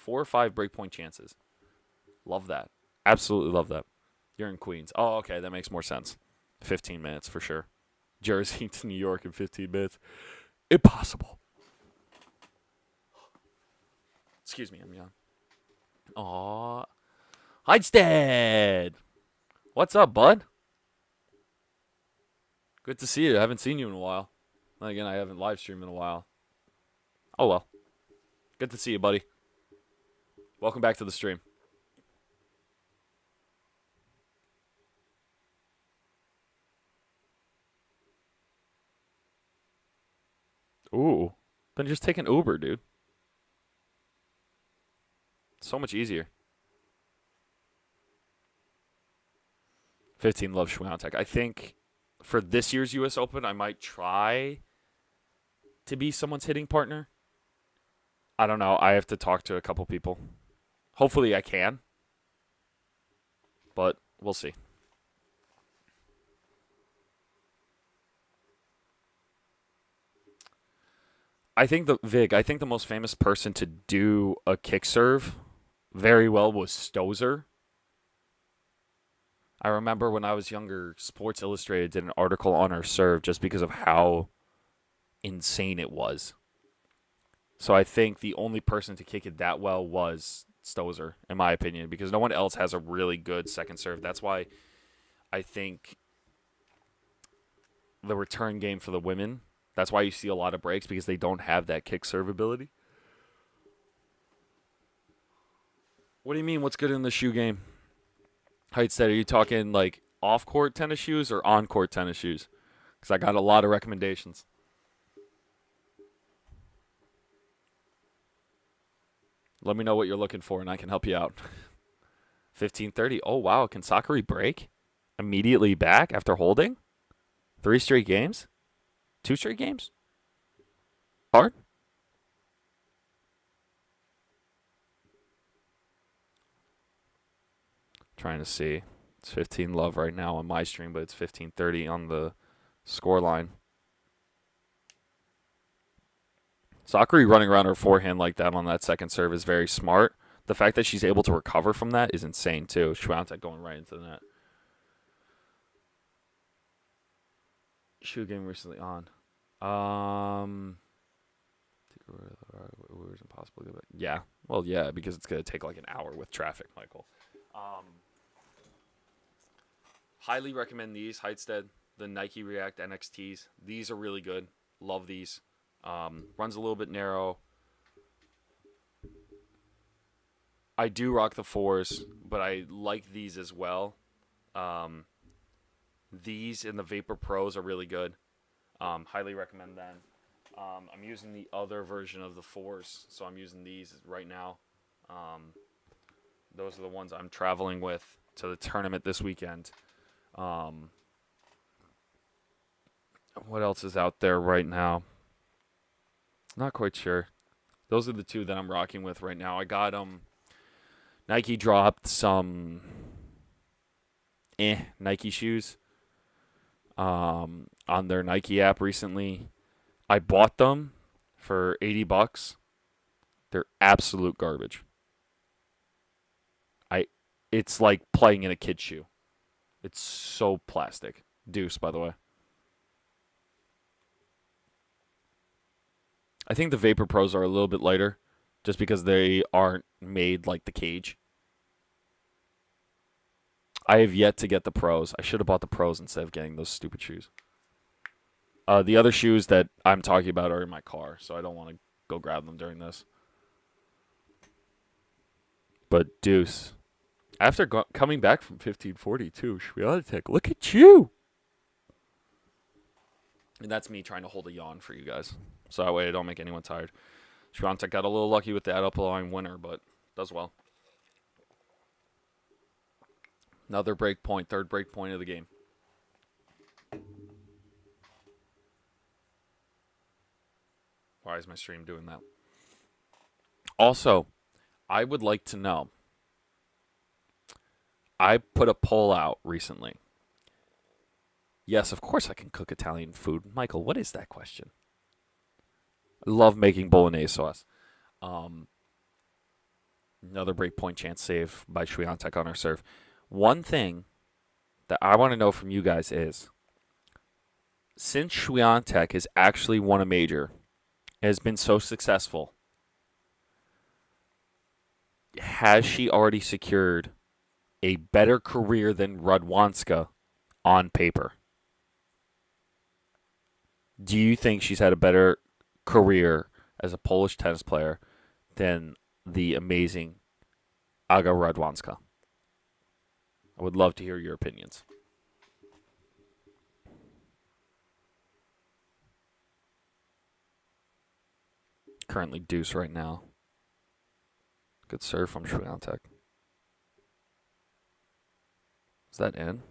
or 5 breakpoint chances. Love that. Absolutely love that. You're in Queens. Oh, okay. That makes more sense. 15 minutes for sure. Jersey to New York in 15 minutes. Impossible. Excuse me, I'm young. Aw. Heidstead. What's up, bud? Good to see you. I haven't seen you in a while. Again, I haven't live streamed in a while. Oh, well. Good to see you, buddy. Welcome back to the stream. Ooh. Then just take an Uber, dude. So much easier. 15 love Swiatek. I think for this year's U.S. Open, I might try to be someone's hitting partner. I don't know. I have to talk to a couple people. Hopefully I can. But we'll see. I think the most famous person to do a kick serve very well was Stosur. I remember when I was younger, Sports Illustrated did an article on her serve just because of how insane it was. So I think the only person to kick it that well was Stosur, in my opinion, because no one else has a really good second serve. That's why I think the return game for the women, that's why you see a lot of breaks, because they don't have that kick serve ability. What do you mean, what's good in the shoe game? Heidstead, are you talking like off-court tennis shoes or on-court tennis shoes? Because I got a lot of recommendations. Let me know what you're looking for, and I can help you out. 15:30. Oh, wow. Can Sakkari break? Immediately back after holding? 3 straight games? 2 straight games? Hard? Trying to see. It's 15 love right now on my stream, but it's 15:30 on the score line. Sakkari running around her forehand like that on that second serve is very smart. The fact that she's able to recover from that is insane, too. Swiatek going right into the net. Shoe game recently on. It was impossible to get back. Yeah. Well, yeah, because it's going to take like an hour with traffic, Michael. Highly recommend these. Heidstead, the Nike React NXTs. These are really good. Love these. Runs a little bit narrow. I do rock the 4s, but I like these as well. These and the Vapor Pros are really good. Highly recommend them. I'm using the other version of the 4s, so I'm using these right now. Those are the ones I'm traveling with to the tournament this weekend. What else is out there right now? Not quite sure. Those are the two that I'm rocking with right now. I got Nike dropped some Nike shoes on their Nike app recently. I bought them for $80. They're absolute garbage. It's like playing in a kid's shoe. It's so plastic. Deuce, by the way. I think the Vapor Pros are a little bit lighter just because they aren't made like the Cage. I have yet to get the Pros. I should have bought the Pros instead of getting those stupid shoes. The other shoes that I'm talking about are in my car, so I don't want to go grab them during this. But Deuce, after coming back from 1542, Swiatek, look at you. And that's me trying to hold a yawn for you guys, so that way I don't make anyone tired. Swiatek got a little lucky with the out-up-the-line winner, but does well. Another break point, third break point of the game. Why is my stream doing that? Also, I would like to know. I put a poll out recently. Yes, of course I can cook Italian food. Michael, what is that question? I love making bolognese sauce. Another breakpoint chance save by Swiatek on our serve. One thing that I want to know from you guys is, since Swiatek has actually won a major, has been so successful, has she already secured a better career than Radwanska on paper? Do you think she's had a better career as a Polish tennis player than the amazing Aga Radwanska? I would love to hear your opinions. Currently deuce right now. Good serve from Swiatek. Is that in?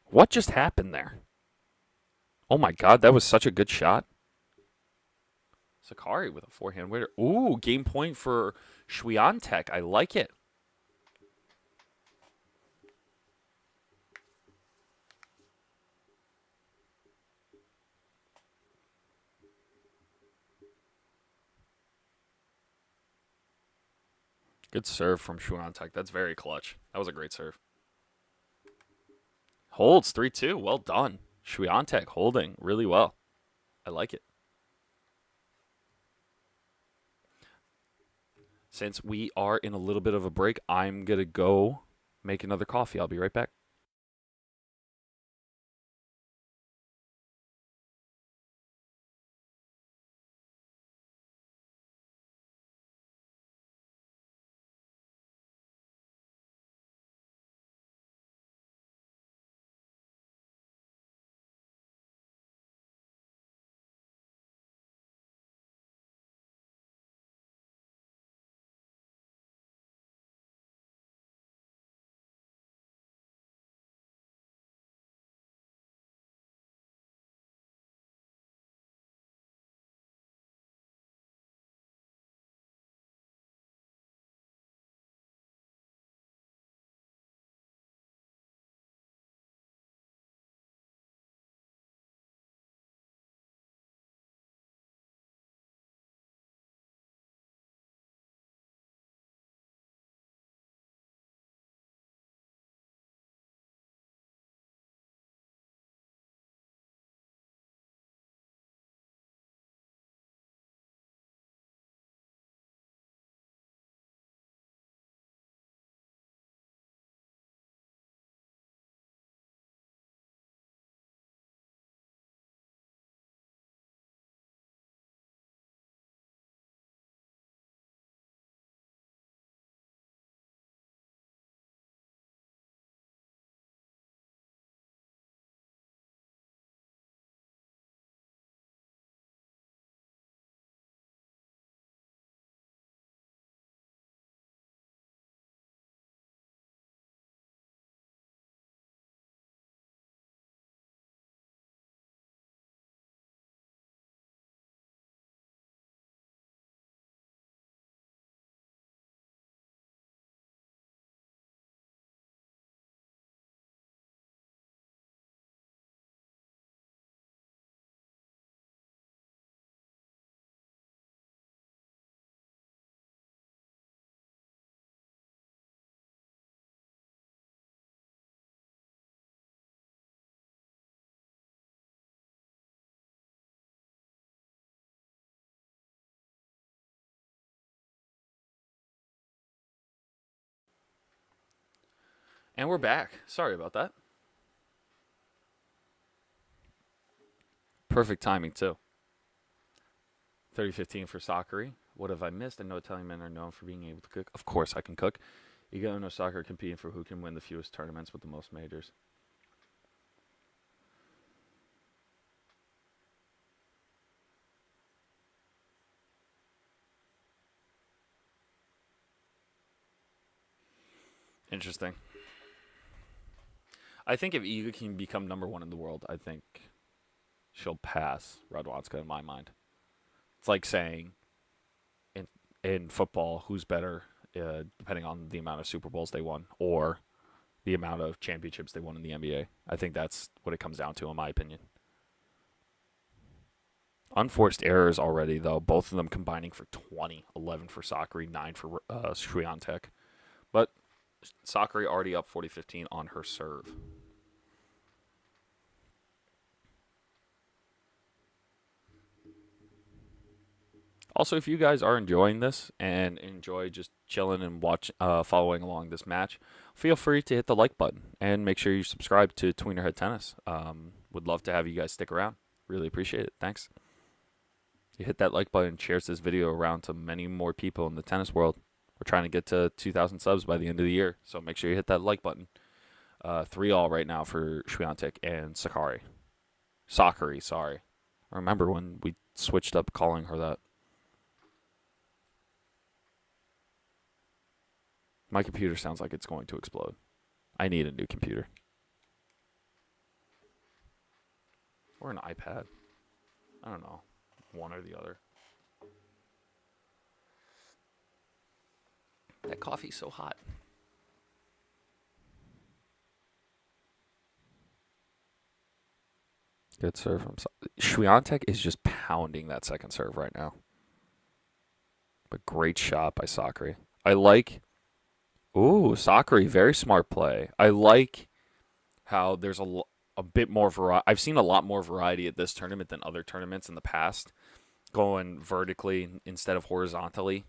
What just happened there? Oh my god, that was such a good shot. Sakkari with a forehand winner. Ooh, game point for Swiatek. I like it. Good serve from Swiatek. That's very clutch. That was a great serve. Holds 3-2. Well done. Swiatek holding really well. I like it. Since we are in a little bit of a break, I'm going to go make another coffee. I'll be right back. And we're back. Sorry about that. Perfect timing, too. 30-15 for Sakkari. What have I missed? I know Italian men are known for being able to cook. Of course I can cook. Ego no soccer competing for who can win the fewest tournaments with the most majors. Interesting. I think if Iga can become #1 in the world, I think she'll pass Radwanska in my mind. It's like saying in football, who's better, depending on the amount of Super Bowls they won or the amount of championships they won in the NBA. I think that's what it comes down to, in my opinion. Unforced errors already, though. Both of them combining for 20. 11 for Sakkari, 9 for Swiatek. But Sakkari already up 40-15 on her serve. Also, if you guys are enjoying this and enjoy just chilling and following along this match, feel free to hit the like button and make sure you subscribe to Tweener Head Tennis. Would love to have you guys stick around. Really appreciate it. Thanks. You hit that like button, shares this video around to many more people in the tennis world. We're trying to get to 2,000 subs by the end of the year, so make sure you hit that like button. 3-all right now for Swiatek and Sakkari. Sakkari, sorry. I remember when we switched up calling her that. My computer sounds like it's going to explode. I need a new computer. Or an iPad. I don't know. One or the other. That coffee's so hot. Good serve from Swiatek is just pounding that second serve right now. But great shot by Sakkari. I like... Ooh, Sakkari, very smart play. I like how there's a bit more variety. I've seen a lot more variety at this tournament than other tournaments in the past. Going vertically instead of horizontally.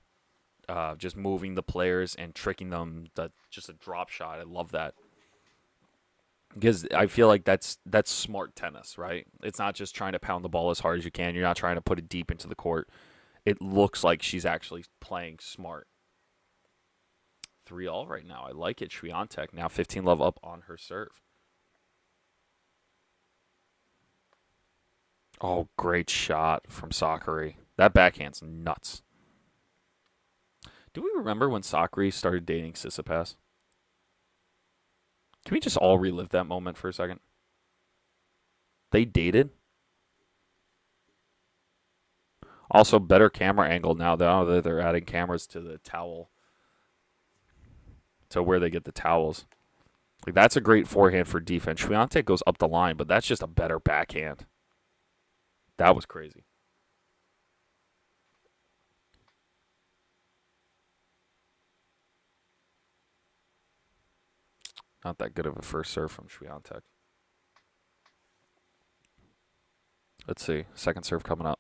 Just moving the players and tricking them. Just a drop shot. I love that. Because I feel like that's smart tennis, right? It's not just trying to pound the ball as hard as you can. You're not trying to put it deep into the court. It looks like she's actually playing smart. 3-all right now. I like it. Swiatek now 15-love up on her serve. Oh, great shot from Sakkari. That backhand's nuts. Do we remember when Sakkari started dating Tsitsipas? Can we just all relive that moment for a second? They dated? Also, better camera angle now that they're adding cameras to the towel. To where they get the towels. Like, that's a great forehand for defense. Swiatek goes up the line, but that's just a better backhand. That was crazy. Not that good of a first serve from Swiatek. Let's see. Second serve coming up.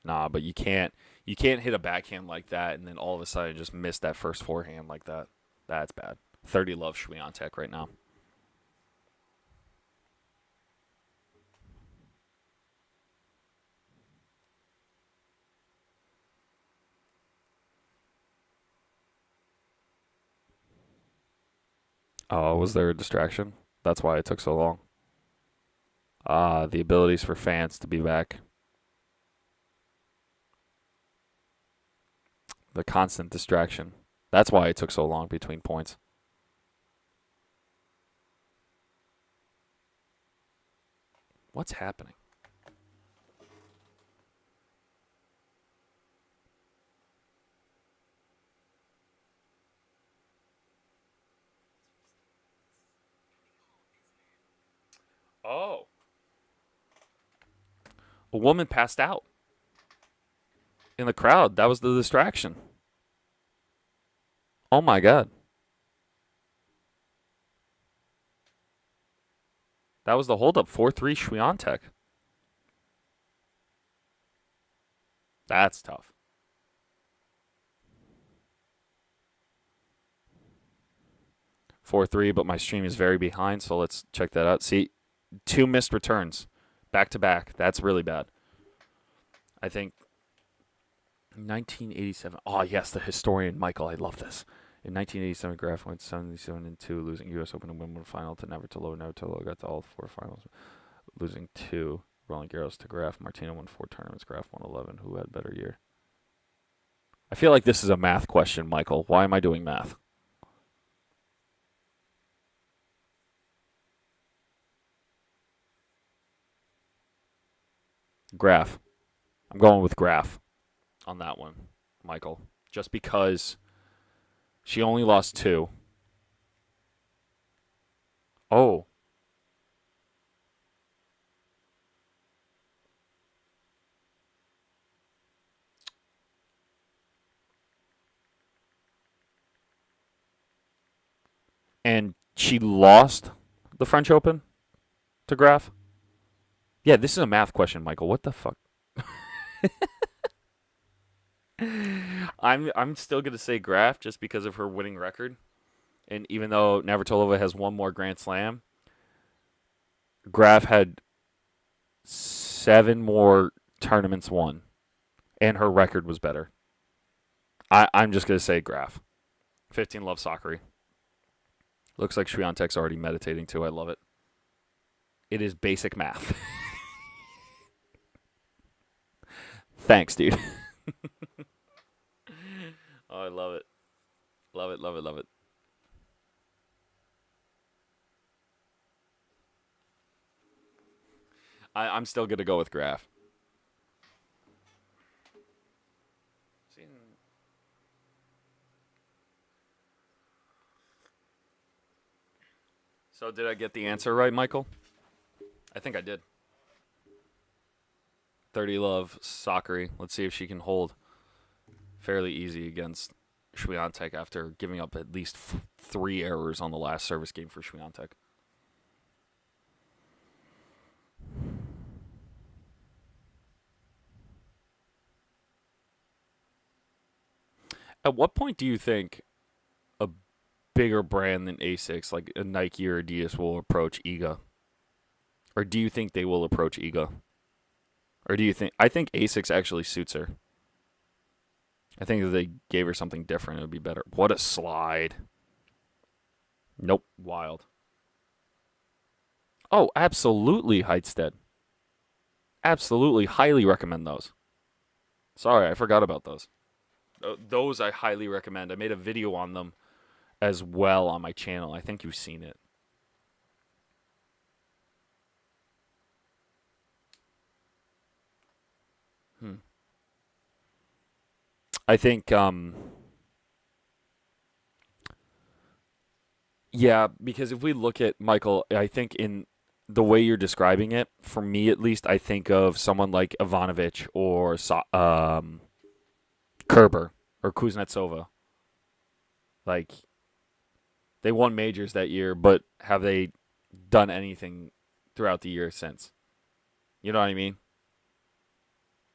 Nah, but you can't hit a backhand like that and then all of a sudden just miss that first forehand like that. That's bad. 30-love Swiatek right now. Oh, was there a distraction? That's why it took so long. The abilities for fans to be back. The constant distraction. That's why it took so long between points. What's happening? Oh. A woman passed out in the crowd. That was the distraction. Oh my God. That was the holdup. 4-3 Swiatek. That's tough. 4-3, but my stream is very behind, so let's check that out. See, 2 missed returns back to back. That's really bad. I think 1987. Oh, yes, the historian Michael. I love this. In 1987, Graf went 77-2, losing U.S. Open and Wimbledon final to Navratilova. Navratilova got to all 4 finals, losing 2. Roland Garros to Graf. Martina won 4 tournaments. Graf won 11. Who had better year? I feel like this is a math question, Michael. Why am I doing math? Graf. I'm going with Graf on that one, Michael. Just because she only lost 2. Oh. And she lost the French Open to Graf? Yeah, this is a math question, Michael. What the fuck? I'm still going to say Graf just because of her winning record. And even though Navratilova has 1 more Grand Slam, Graf had 7 more tournaments won, and her record was better. I'm just going to say Graf. 15 love Sakkari. Looks like Swiatek's already meditating too. I love it. It is basic math. Thanks, dude. Oh, I love it. Love it, love it, love it. I'm still going to go with Graf. So did I get the answer right, Michael? I think I did. 30 love Sakkari. Let's see if she can hold fairly easy against Swiatek after giving up at least 3 errors on the last service game for Swiatek. At what point do you think a bigger brand than ASICS, like a Nike or Adidas, will approach Iga? Or do you think they will approach Iga? Or do you think... I think ASICS actually suits her. I think if they gave her something different, it would be better. What a slide. Nope. Wild. Oh, absolutely, Heidstead. Absolutely. Highly recommend those. Sorry, I forgot about those. Those I highly recommend. I made a video on them as well on my channel. I think you've seen it. I think, yeah, because if we look at Michael, I think in the way you're describing it, for me at least, I think of someone like Ivanovic or Kerber or Kuznetsova. Like, they won majors that year, but have they done anything throughout the year since? You know what I mean?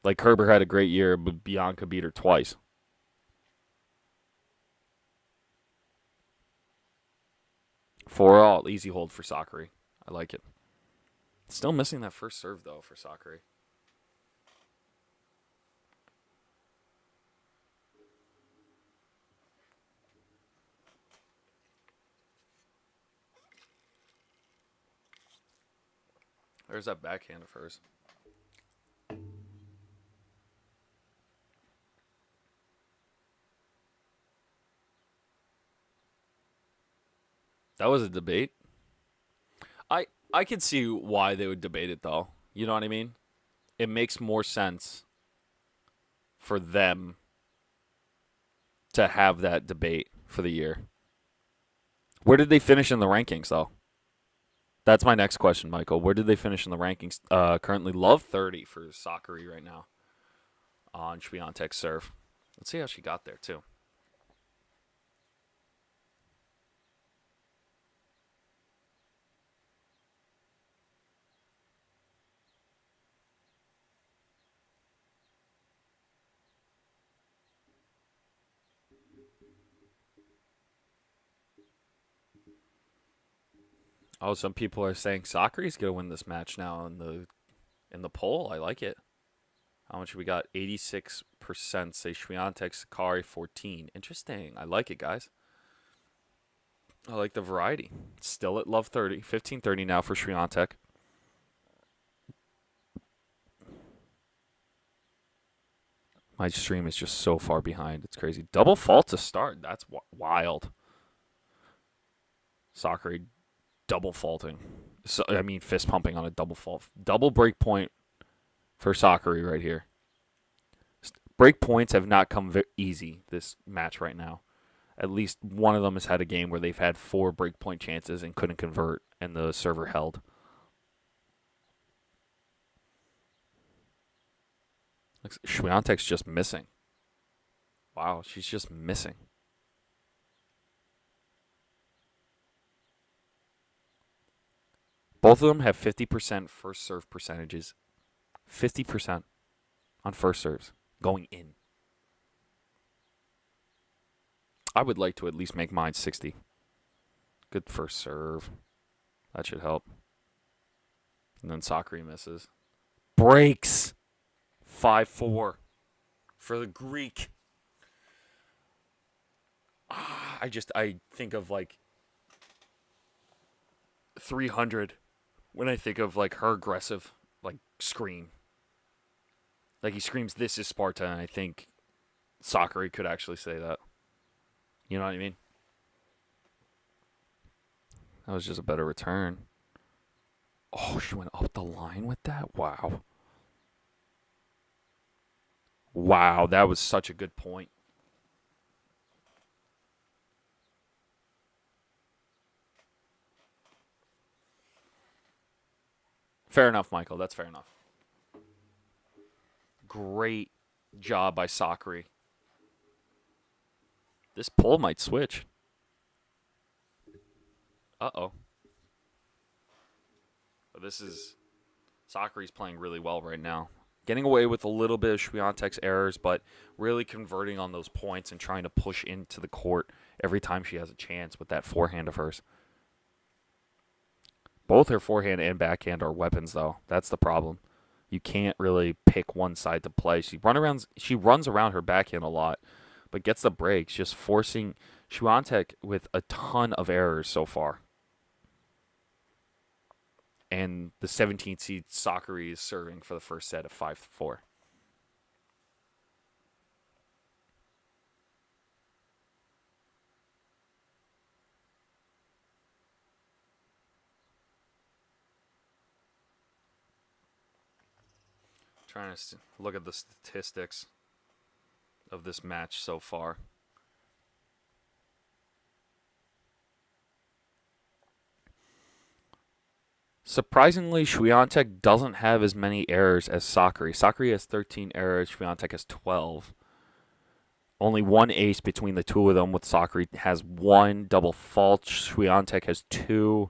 Like, Kerber had a great year, but Bianca beat her twice. For all, easy hold for Sakkari. I like it. Still missing that first serve, though, for Sakkari. There's that backhand of hers. That was a debate. I could see why they would debate it, though. You know what I mean? It makes more sense for them to have that debate for the year. Where did they finish in the rankings, though? That's my next question, Michael. Where did they finish in the rankings? Currently, love 30 for Sakkari right now on Swiatek's serve. Let's see how she got there, too. Oh, some people are saying Sakkari's going to win this match now in the poll. I like it. How much we got? 86% say Swiatek-Sakkari 14. Interesting. I like it, guys. I like the variety. Still at love 30. 15-30 now for Swiatek. My stream is just so far behind. It's crazy. Double fault to start. That's wild. Sakkari double faulting. So, I mean, fist pumping on a double fault. Double break point for Sakkari right here. Break points have not come easy this match right now. At least one of them has had a game where they've had 4 break point chances and couldn't convert, and the server held. Swiatek's just missing. Wow, she's just missing. Both of them have 50% first serve percentages. 50% on first serves going in. I would like to at least make mine 60. Good first serve. That should help. And then Sakkari misses. Breaks. 5-4 for the Greek. I think of like 300 when I think of like her aggressive like scream. Like he screams, "This is Sparta," and I think Sakkari could actually say that. You know what I mean? That was just a better return. Oh, she went up the line with that? Wow. Wow, that was such a good point. Fair enough, Michael. That's fair enough. Great job by Sakkari. This pull might switch. Uh-oh. But this is... Sakkari's playing really well right now. Getting away with a little bit of Swiatek's errors, but really converting on those points and trying to push into the court every time she has a chance with that forehand of hers. Both her forehand and backhand are weapons, though. That's the problem. You can't really pick one side to play. She runs around her backhand a lot, but gets the breaks, just forcing Swiatek with a ton of errors so far. And the 17th seed Sakkari is serving for the first set of 5-4. Trying to look at the statistics of this match so far. Surprisingly, Swiatek doesn't have as many errors as Sakkari. Sakkari has 13 errors, Swiatek has 12. Only one ace between the two of them, with Sakkari has 1 double fault. Swiatek has 2.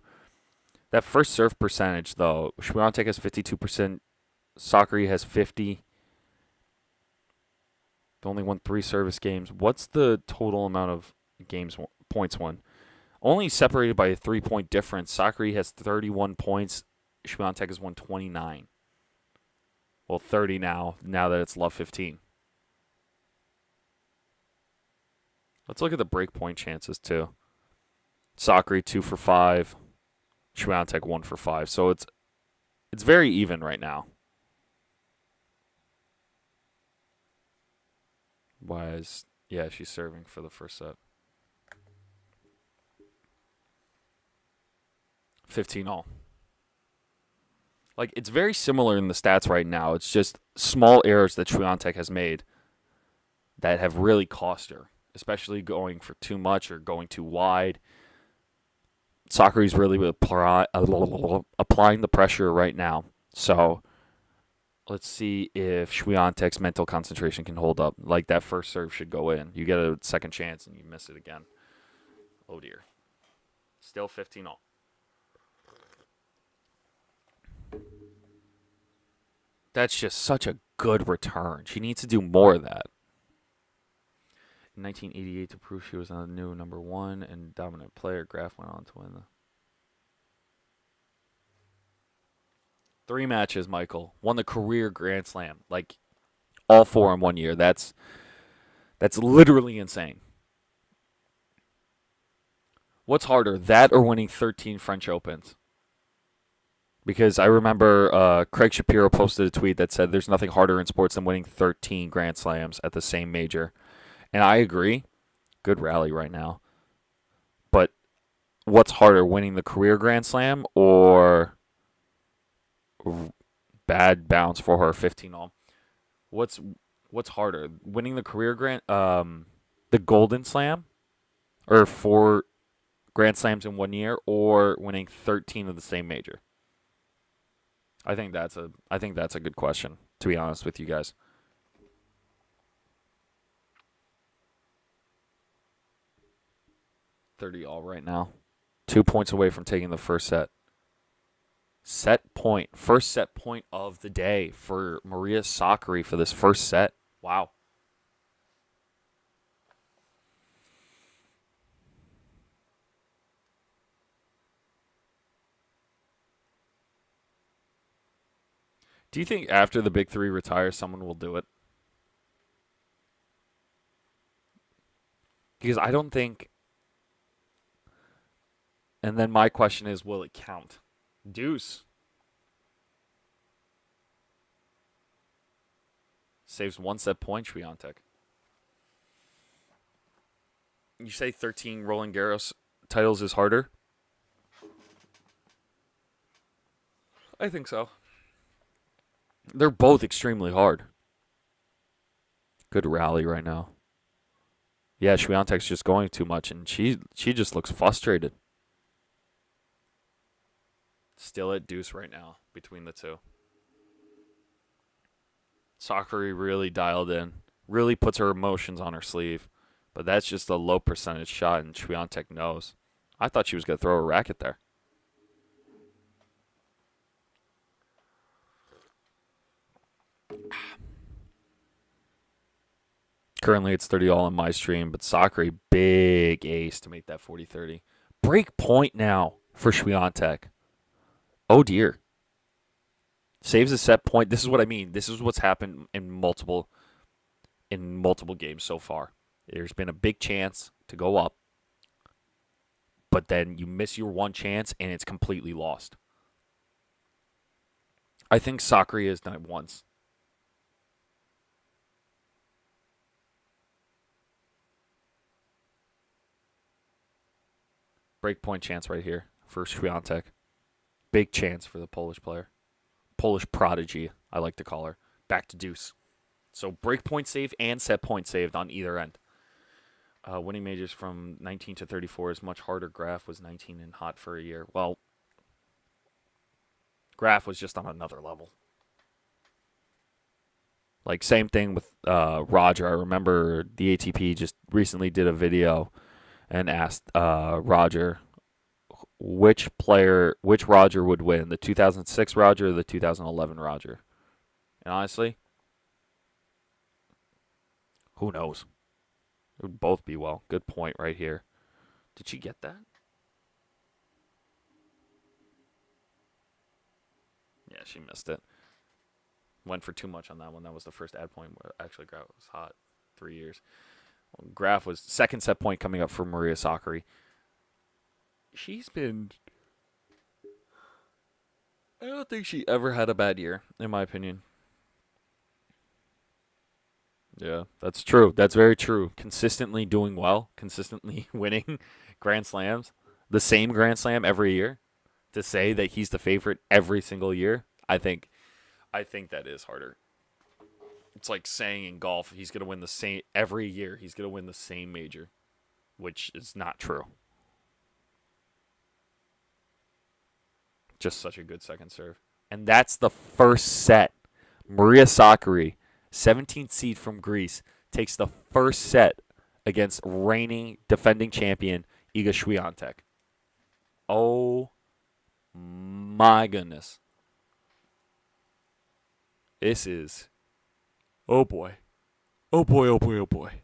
That first serve percentage, though, Swiatek has 52%. Sakkari has 50. They only won 3 service games. What's the total amount of points won? Only separated by a 3-point difference. Sakkari has 31 points. Swiatek has won 29. Well, 30 now that it's love 15. Let's look at the break point chances, too. Sakkari 2 for 5. Swiatek 1 for 5. So it's very even right now. Yeah, she's serving for the first set. 15-all. Like, it's very similar in the stats right now. It's just small errors that Swiatek has made that have really cost her, especially going for too much or going too wide. Sakkari's really applying the pressure right now. So let's see if Swiatek's mental concentration can hold up. Like, that first serve should go in. You get a second chance and you miss it again. Oh, dear. Still 15-all. That's just such a good return. She needs to do more of that. In 1988, to prove she was a new number 1 and dominant player, Graf went on to win 3 matches, Michael. Won the career Grand Slam. Like, all 4 in 1 year. That's literally insane. What's harder, that or winning 13 French Opens? Because I remember Craig Shapiro posted a tweet that said there's nothing harder in sports than winning 13 Grand Slams at the same major. And I agree. Good rally right now. But what's harder, winning the career Grand Slam or bad bounce for her 15-all? What's harder, winning the career the Golden Slam, or 4 Grand Slams in 1 year, or winning 13 of the same major? I think that's a good question, to be honest with you guys. $30-all right now. 2 points away from taking the first set. First set point of the day for Maria Sakkari for this first set. Wow. Do you think after the big 3 retire, someone will do it? Because I don't think. And then my question is, will it count? Deuce. Saves 1 set point, Swiatek. You say 13 Roland Garros titles is harder? I think so. They're both extremely hard. Good rally right now. Yeah, Swiatek's just going too much, and she just looks frustrated. Still at deuce right now between the two. Sakkari really dialed in. Really puts her emotions on her sleeve. But that's just a low percentage shot, and Swiatek knows. I thought she was going to throw a racket there. Currently, it's 30-all on my stream, but Sakkari, big ace to make that 40-30. Break point now for Swiatek. Oh, dear. Saves a set point. This is what I mean. This is what's happened in multiple games so far. There's been a big chance to go up, but then you miss your one chance, and it's completely lost. I think Sakkari has done it once. Breakpoint chance right here for Swiatek. Big chance for the Polish player. Polish prodigy, I like to call her. Back to deuce. So breakpoint save and set point saved on either end. Winning majors from 19 to 34 is much harder. Graf was 19 and hot for a year. Well, Graf was just on another level. Like, same thing with Roger. I remember the ATP just recently did a video and asked Roger which Roger would win, the 2006 Roger or the 2011 Roger. And honestly, who knows? It would both be well. Good point right here. Did she get that? Yeah, she missed it. Went for too much on that one. That was the first ad point where actually Graf was hot. 3 years. Well, Graf was second set point coming up for Maria Sakkari. She's been... I don't think she ever had a bad year, in my opinion. Yeah, that's true. That's very true. Consistently doing well, consistently winning Grand Slams, the same Grand Slam every year. To say that he's the favorite every single year, I think that is harder. It's like saying in golf he's going to win the same every year. He's going to win the same major, which is not true. Just such a good second serve. And that's the first set. Maria Sakkari, 17th seed from Greece, takes the first set against reigning defending champion Iga Swiatek. Oh my goodness. This is... Oh boy. Oh boy, oh boy, oh boy.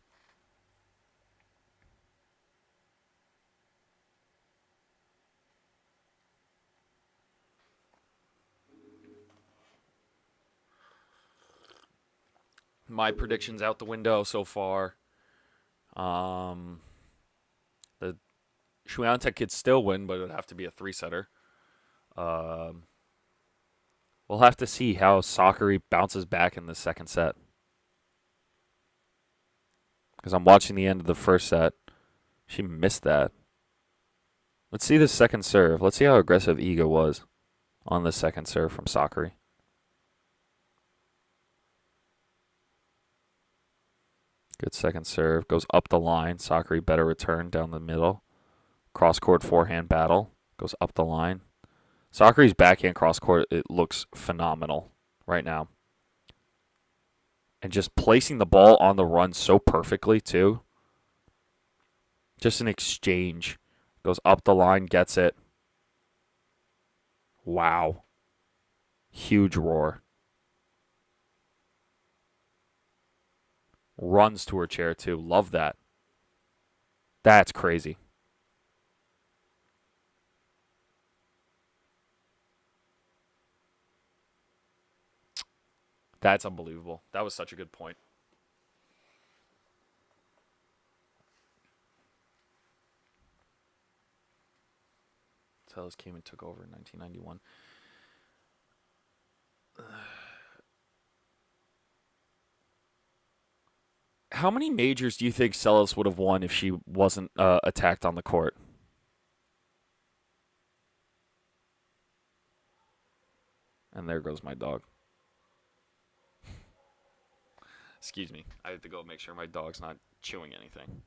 My predictions out the window so far. The Swiatek could still win, but it would have to be a 3-setter. We'll have to see how Sakkari bounces back in the second set. Because I'm watching the end of the first set. She missed that. Let's see the second serve. Let's see how aggressive Iga was on the second serve from Sakkari. Good second serve. Goes up the line. Sakkari better return down the middle. Cross-court forehand battle. Goes up the line. Sakkari's backhand cross-court, it looks phenomenal right now. And just placing the ball on the run so perfectly, too. Just an exchange. Goes up the line, gets it. Wow. Huge roar. Runs to her chair, too. Love that. That's crazy. That's unbelievable. That was such a good point. Tellus came and took over in 1991. How many majors do you think Celis would have won if she wasn't attacked on the court? And there goes my dog. Excuse me. I have to go make sure my dog's not chewing anything.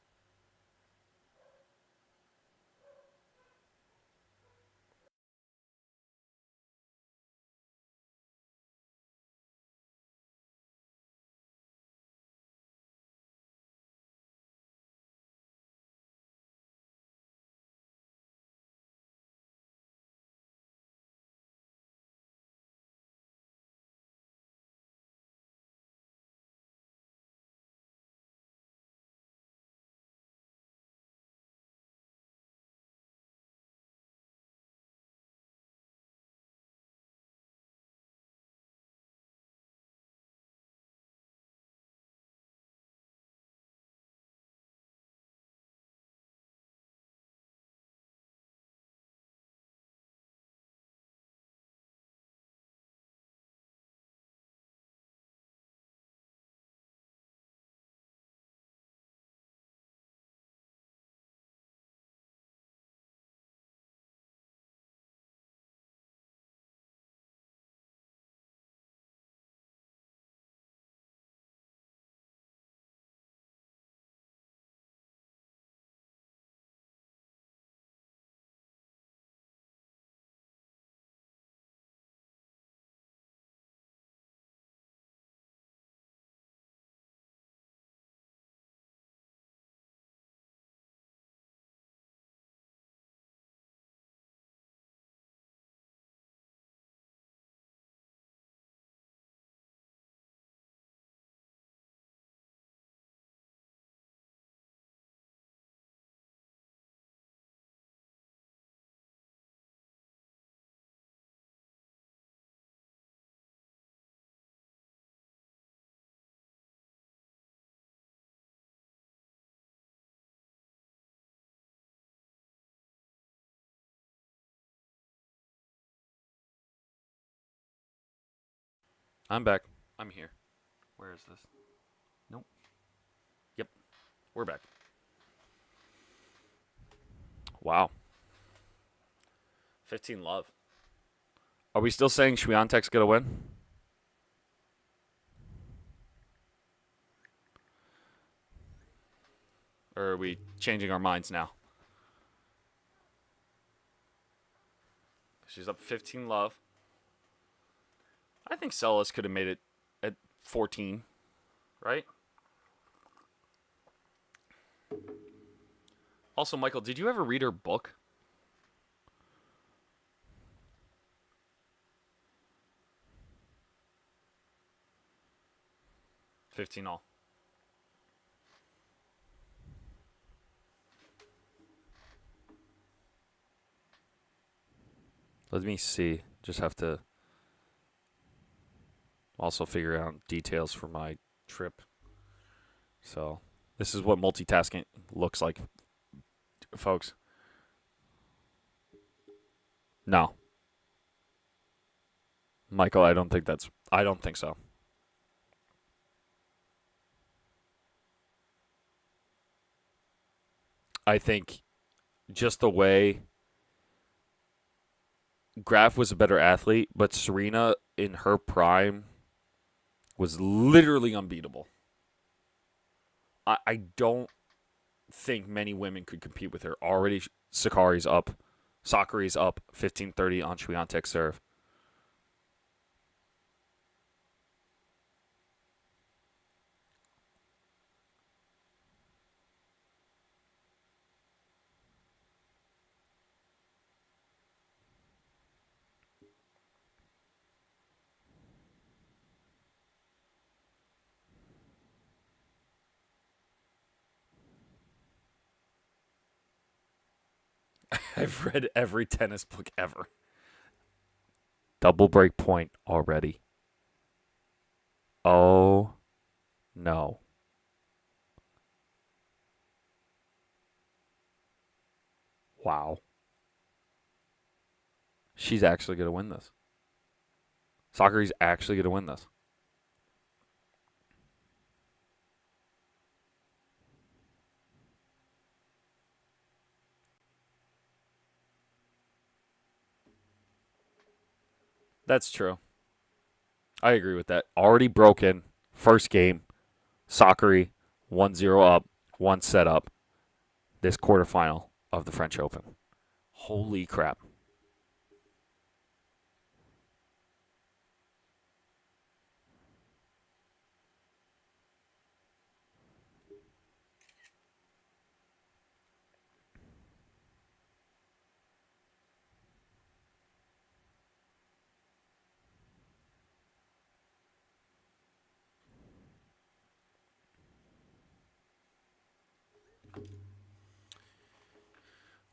I'm back. I'm here. Where is this? Nope. Yep. We're back. Wow. 15 love. Are we still saying Swiatek's going to win? Or are we changing our minds now? She's up 15 love. I think Celis could have made it at 14, right? Also, Michael, did you ever read her book? $15 all. Let me see. Just have to also figure out details for my trip. So this is what multitasking looks like, folks. No. Michael, I don't think so. I think just the way Graf was a better athlete, but Serena in her prime was literally unbeatable. I don't think many women could compete with her. Already Sakkari's up. Sakkari's up 15-30 on Swiatek serve. I've read every tennis book ever. Double break point already. Oh, no. Wow. She's actually going to win this. Sakkari's actually going to win this. That's true. I agree with that. Already broken. First game. Sakkari 1-0 up. One set up. This quarterfinal of the French Open. Holy crap.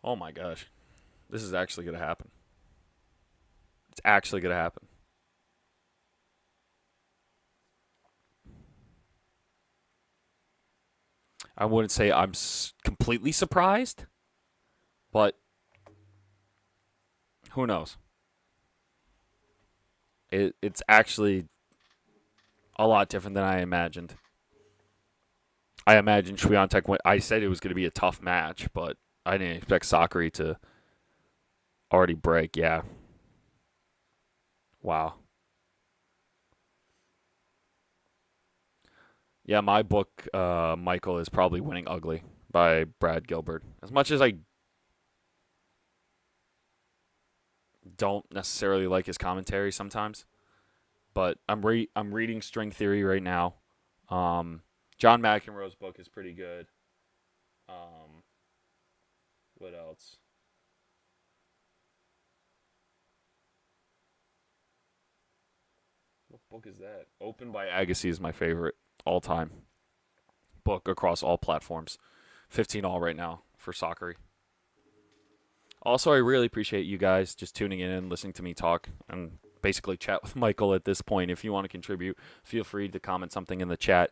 Oh my gosh. This is actually going to happen. It's actually going to happen. I wouldn't say I'm completely surprised, but who knows? It's actually a lot different than I imagined. I imagined Swiatek went. I said it was going to be a tough match, but I didn't expect Sakkari to already break. Yeah. Wow. Yeah, my book, Michael, is probably Winning Ugly by Brad Gilbert. As much as I don't necessarily like his commentary sometimes, but I'm reading String Theory right now. John McEnroe's book is pretty good. What else? What book is that? Open by Agassi is my favorite all time book across all platforms. 15 all right now for Sakkari. Also, I really appreciate you guys just tuning in and listening to me talk and basically chat with Michael at this point. If you want to contribute, feel free to comment something in the chat.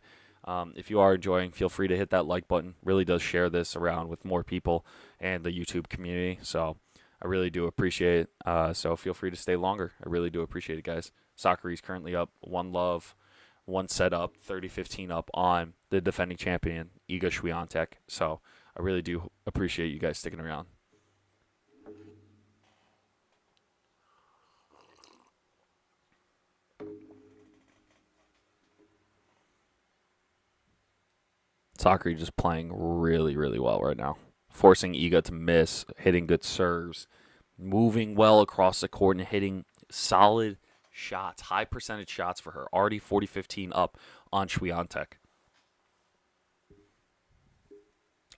If you are enjoying, feel free to hit that like button. Really does share this around with more people and the YouTube community. So I really do appreciate it. So feel free to stay longer. I really do appreciate it, guys. Sakkari's currently up 1-love, one set up, 30-15 up on the defending champion, Iga Swiatek. So I really do appreciate you guys sticking around. Sakkari just playing really, really well right now. Forcing Iga to miss, hitting good serves, moving well across the court and hitting solid shots, high percentage shots for her. Already 40-15 up on Swiatek.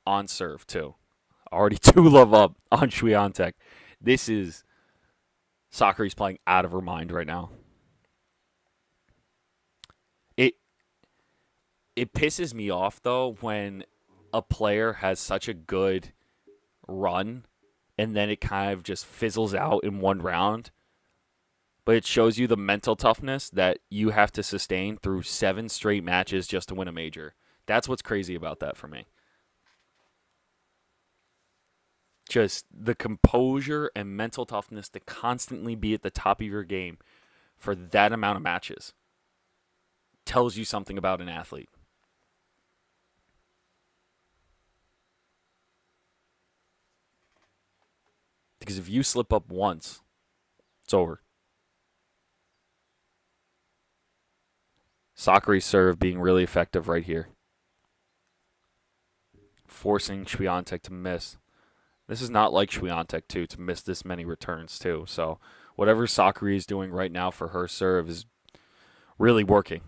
On serve, too. Already 2-love up on Swiatek. This is Sakkari's playing out of her mind right now. It pisses me off, though, when a player has such a good run and then it kind of just fizzles out in one round but it shows you the mental toughness that you have to sustain through 7 straight matches just to win a major. That's what's crazy about that for me. Just the composure and mental toughness to constantly be at the top of your game for that amount of matches tells you something about an athlete. Because if you slip up once, it's over. Sakkari's serve being really effective right here. Forcing Swiatek to miss. This is not like Swiatek, too, to miss this many returns, too. So whatever Sakkari is doing right now for her serve is really working.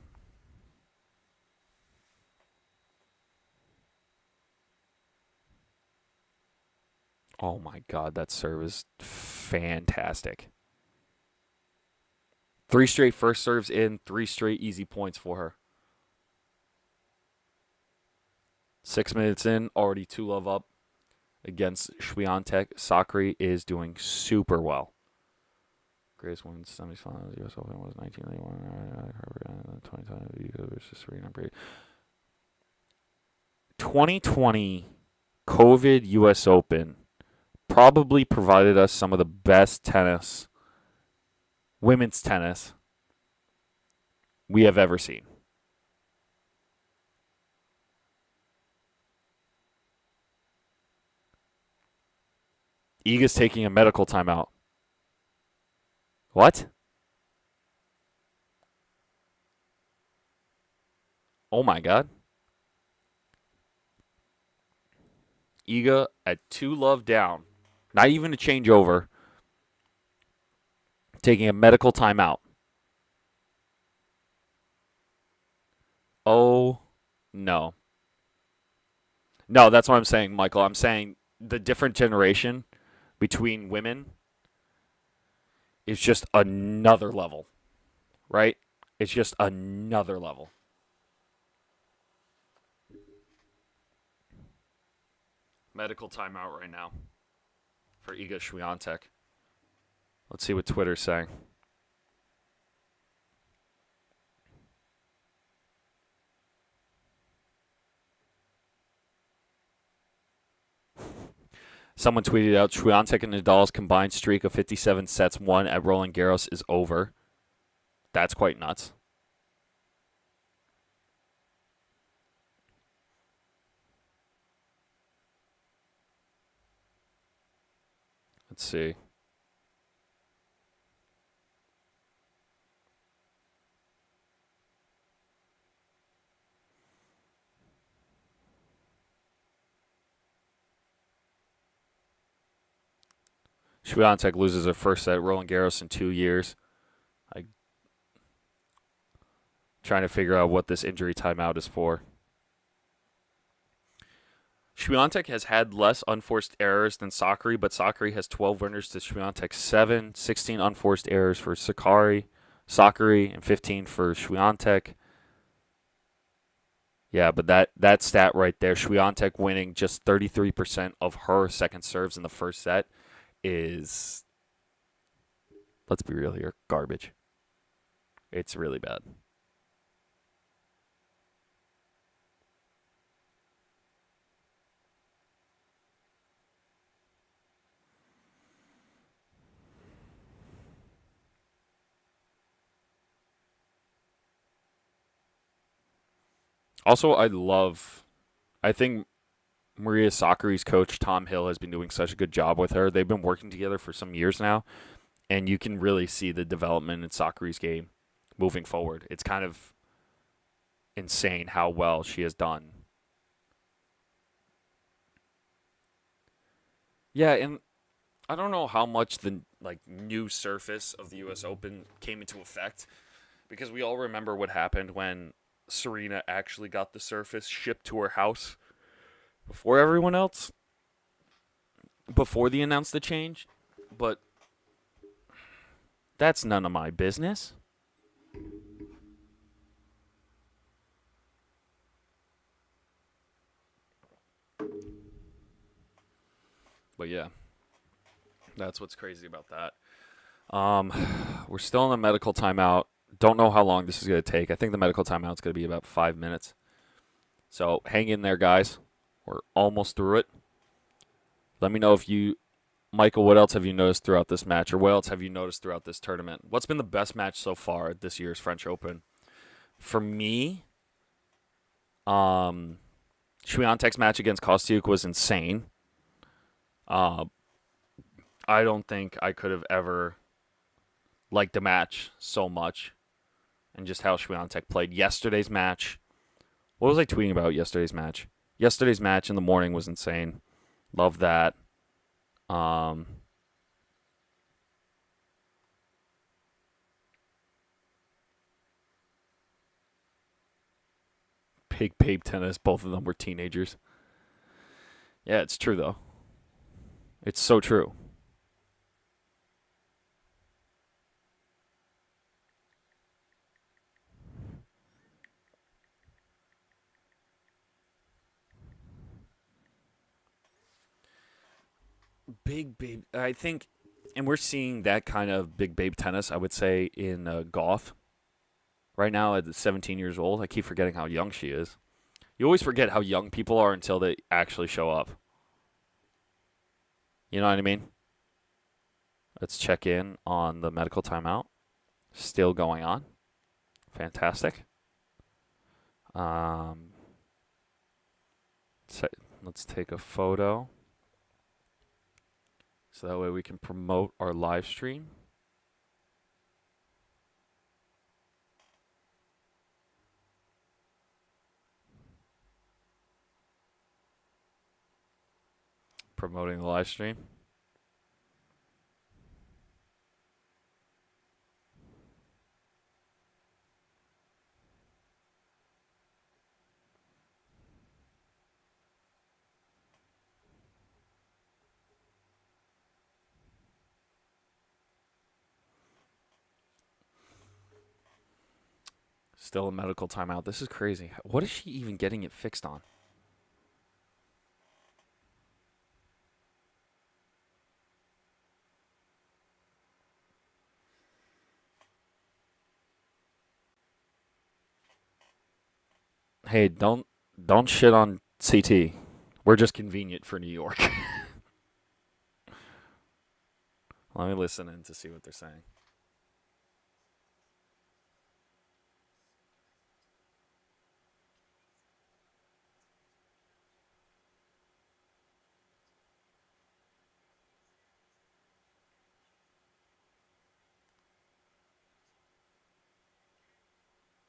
Oh, my God, that serve is fantastic. 3 straight first serves in, 3 straight easy points for her. 6 minutes in, already 2-love up against Swiatek. Sakkari is doing super well. Greatest wins semifinal of the U.S. Open was 1991. 2020 versus Serena Brady. 2020 COVID U.S. Open probably provided us some of the best tennis, women's tennis, we have ever seen. Iga's taking a medical timeout. What? Oh my God. Iga at 2-love down. Not even a changeover. Taking a medical timeout. Oh, no. No, that's what I'm saying, Michael. I'm saying the different generation between women is just another level, right? It's just another level. Medical timeout right now for Iga Swiatek. Let's see what Twitter's saying. Someone tweeted out, Swiatek and Nadal's combined streak of 57 sets won at Roland Garros is over. That's quite nuts. Let's see. Swiatek loses her first set at Roland Garros in 2 years. I'm trying to figure out what this injury timeout is for. Swiatek has had less unforced errors than Sakkari, but Sakkari has 12 winners to Swiatek's 7, 16 unforced errors for Sakkari, and 15 for Swiatek. Yeah, but that stat right there, Swiatek winning just 33% of her second serves in the first set is, let's be real here, garbage. It's really bad. Also, I think Maria Sakkari's coach, Tom Hill, has been doing such a good job with her. They've been working together for some years now, and you can really see the development in Sakkari's game moving forward. It's kind of insane how well she has done. Yeah, and I don't know how much the new surface of the U.S. Open came into effect, because we all remember what happened when Serena actually got the surface shipped to her house before everyone else, before they announced the change. But that's none of my business. But yeah, that's what's crazy about that. We're still in the medical timeout. Don't know how long this is going to take. I think the medical timeout is going to be about 5 minutes. So hang in there, guys. We're almost through it. Let me know if you, Michael, what else have you noticed throughout this match, or what else have you noticed throughout this tournament? What's been the best match so far at this year's French Open? For me, Swiatek's match against Kostyuk was insane. I don't think I could have ever liked the match so much, and just how Swiatek played. Yesterday's match. What was I tweeting about yesterday's match? Yesterday's match in the morning was insane. Love that. Big babe tennis. Both of them were teenagers. Yeah, it's true though. It's so true. Big babe. I think, and we're seeing that kind of big babe tennis, I would say, in golf. Right now, at 17 years old, I keep forgetting how young she is. You always forget how young people are until they actually show up. You know what I mean? Let's check in on the medical timeout. Still going on. Fantastic. Um, let's take a photo so that way we can promote our live stream. Promoting the live stream. Still a medical timeout. This is crazy. What is she even getting it fixed on? Hey, don't shit on CT. We're just convenient for New York. Let me listen in to see what they're saying.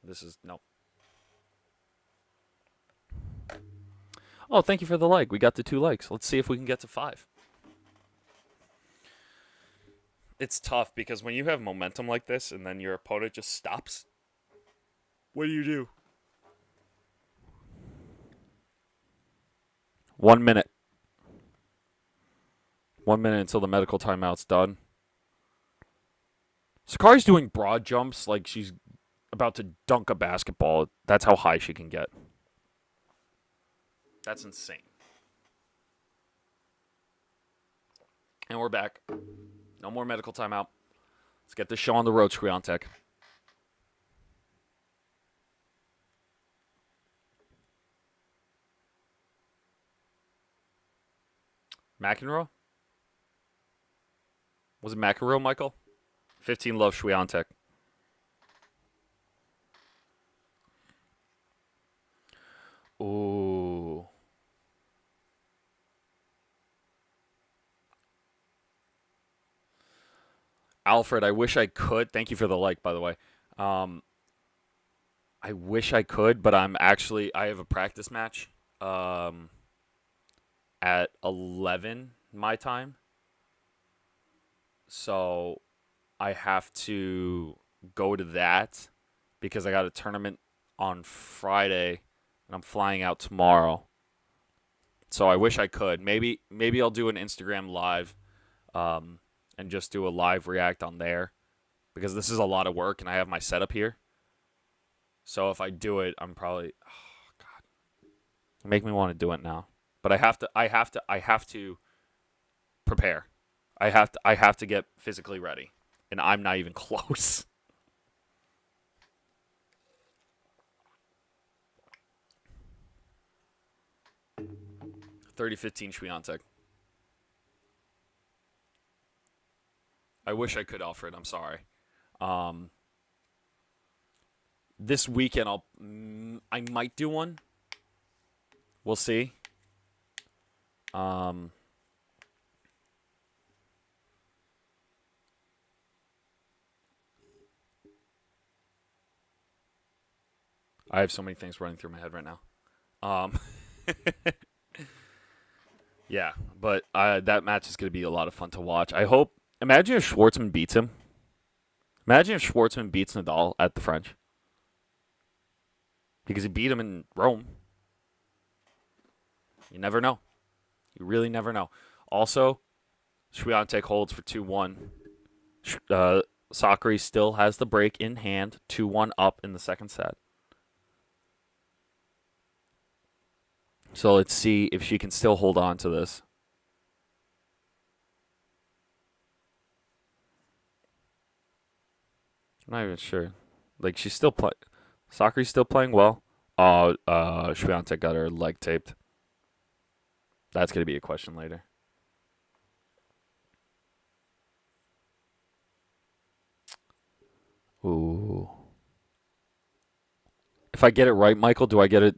This is no. Oh, thank you for the like. We got to 2 likes. Let's see if we can get to 5. It's tough because when you have momentum like this and then your opponent just stops, what do you do? 1 minute. 1 minute until the medical timeout's done. Sakkari's doing broad jumps like she's about to dunk a basketball. That's how high she can get. That's insane. And we're back. No more medical timeout. Let's get this show on the road, Swiatek. McEnroe? Was it McEnroe, Michael? 15 love Swiatek. Ooh. Alfred, I wish I could. Thank you for the like, by the way. I wish I could, but I have a practice match at 11 my time. So I have to go to that because I got a tournament on Friday and I'm flying out tomorrow. So I wish I could. Maybe I'll do an Instagram live and just do a live react on there because this is a lot of work and I have my setup here. So if I do it, I'm probably God. Make me want to do it now. But I have to prepare. I have to get physically ready. and I'm not even close. 30-15 Swiatek. I wish I could, Alfred. I'm sorry. This weekend I might do one. We'll see. I have so many things running through my head right now. Yeah, but that match is going to be a lot of fun to watch. I hope. Imagine if Schwartzman beats him. Imagine if Schwartzman beats Nadal at the French. Because he beat him in Rome. You never know. You really never know. Also, Swiatek holds for 2-1. Sakkari still has the break in hand. 2-1 up in the second set. So let's see if she can still hold on to this. I'm not even sure. Like, she's still Sakkari's still playing well. Swiatek got her leg taped. That's going to be a question later. Ooh. If I get it right, Michael, do I get it?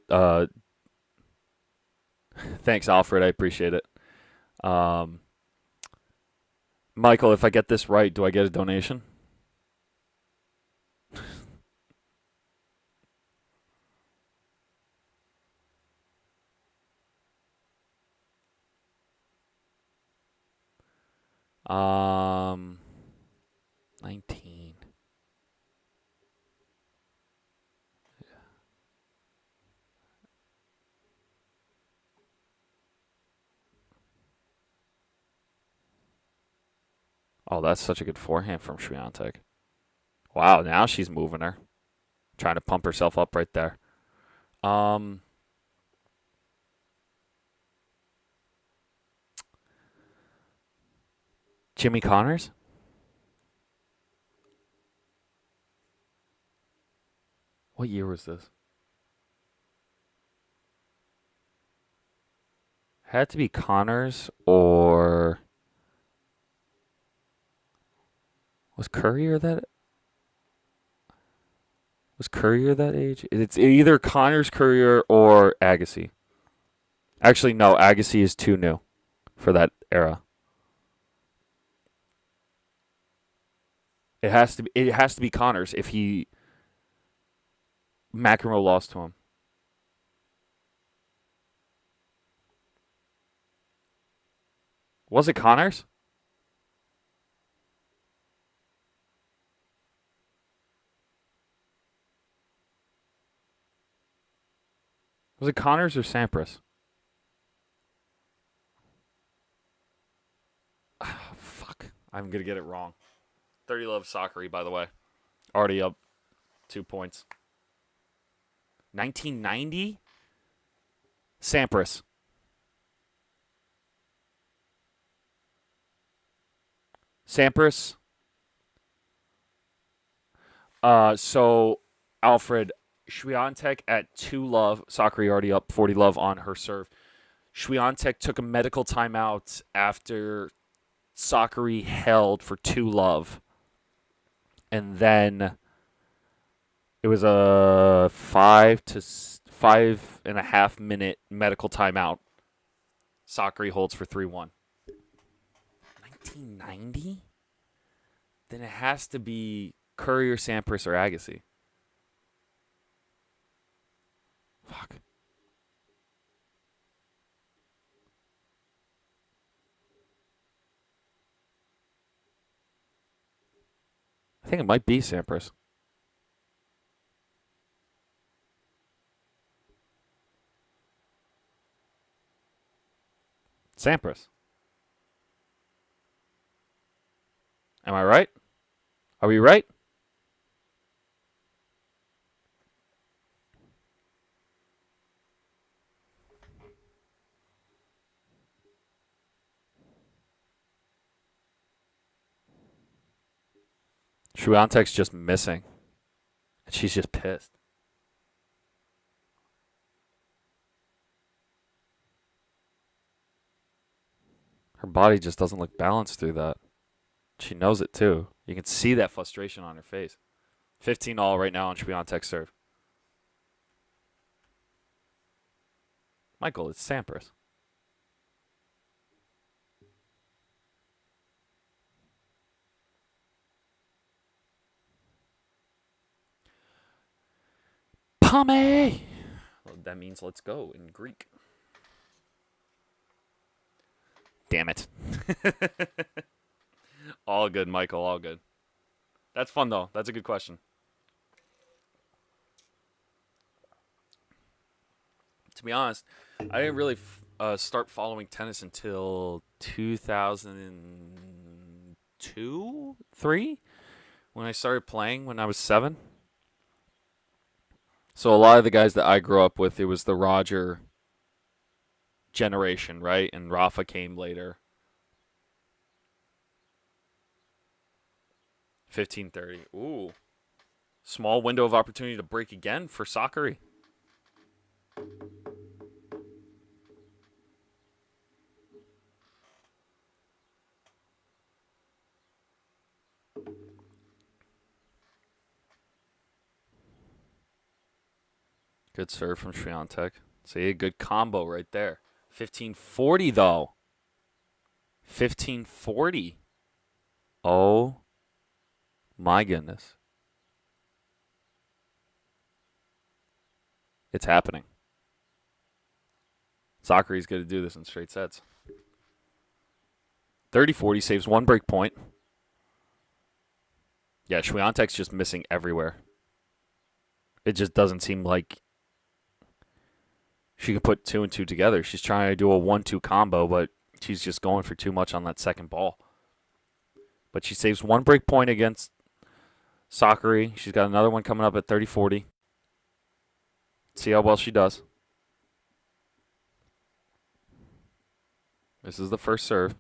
Thanks, Alfred. I appreciate it. Michael, if I get this right, do I get a donation? Um, 19. Oh, that's such a good forehand from Swiatek. Wow, now she's moving her. Trying to pump herself up right there. Jimmy Connors? What year was this? Had to be Connors or was Courier that age? It's either Connors, Courier, or Agassi. Actually, no, Agassi is too new for that era. It has to be Connors if McEnroe lost to him. Was it Connors? Was it Connors or Sampras? Fuck. I'm going to get it wrong. 30-love Sakkari, by the way. Already up 2 points. 1990? Sampras. Sampras. So, Alfred, Swiatek at 2-love. Sakkari already up 40-love on her serve. Swiatek took a medical timeout after Sakkari held for 2-love. And then it was a 5.5 minute medical timeout. Sakkari holds for 3-1. 1990? Then it has to be Courier, Sampras, or Agassi. Fuck. I think it might be Sampras. Sampras. Am I right? Are we right? Swiatek's just missing. And she's just pissed. Her body just doesn't look balanced through that. She knows it too. You can see that frustration on her face. 15-all right now on Swiatek's serve. Michael, it's Sampras. Pame! Well, that means let's go in Greek. Damn it. All good, Michael, all good. That's fun, though. That's a good question. To be honest, I didn't really start following tennis until 2002, 3, when I started playing when I was 7. So a lot of the guys that I grew up with, it was the Roger generation, right? And Rafa came later. 15:30. Ooh. Small window of opportunity to break again for Sakkari. Good serve from Swiatek. See, a good combo right there. 15:40 though. 15:40. Oh my goodness. It's happening. Sakkari's going to do this in straight sets. 30-40 saves one break point. Yeah, Swiatek's just missing everywhere. It just doesn't seem like she could put 2 and 2 together. She's trying to do a 1-2 combo, but she's just going for too much on that second ball. But she saves one break point against Sakkari. She's got another one coming up at 30-40. See how well she does. This is the first serve.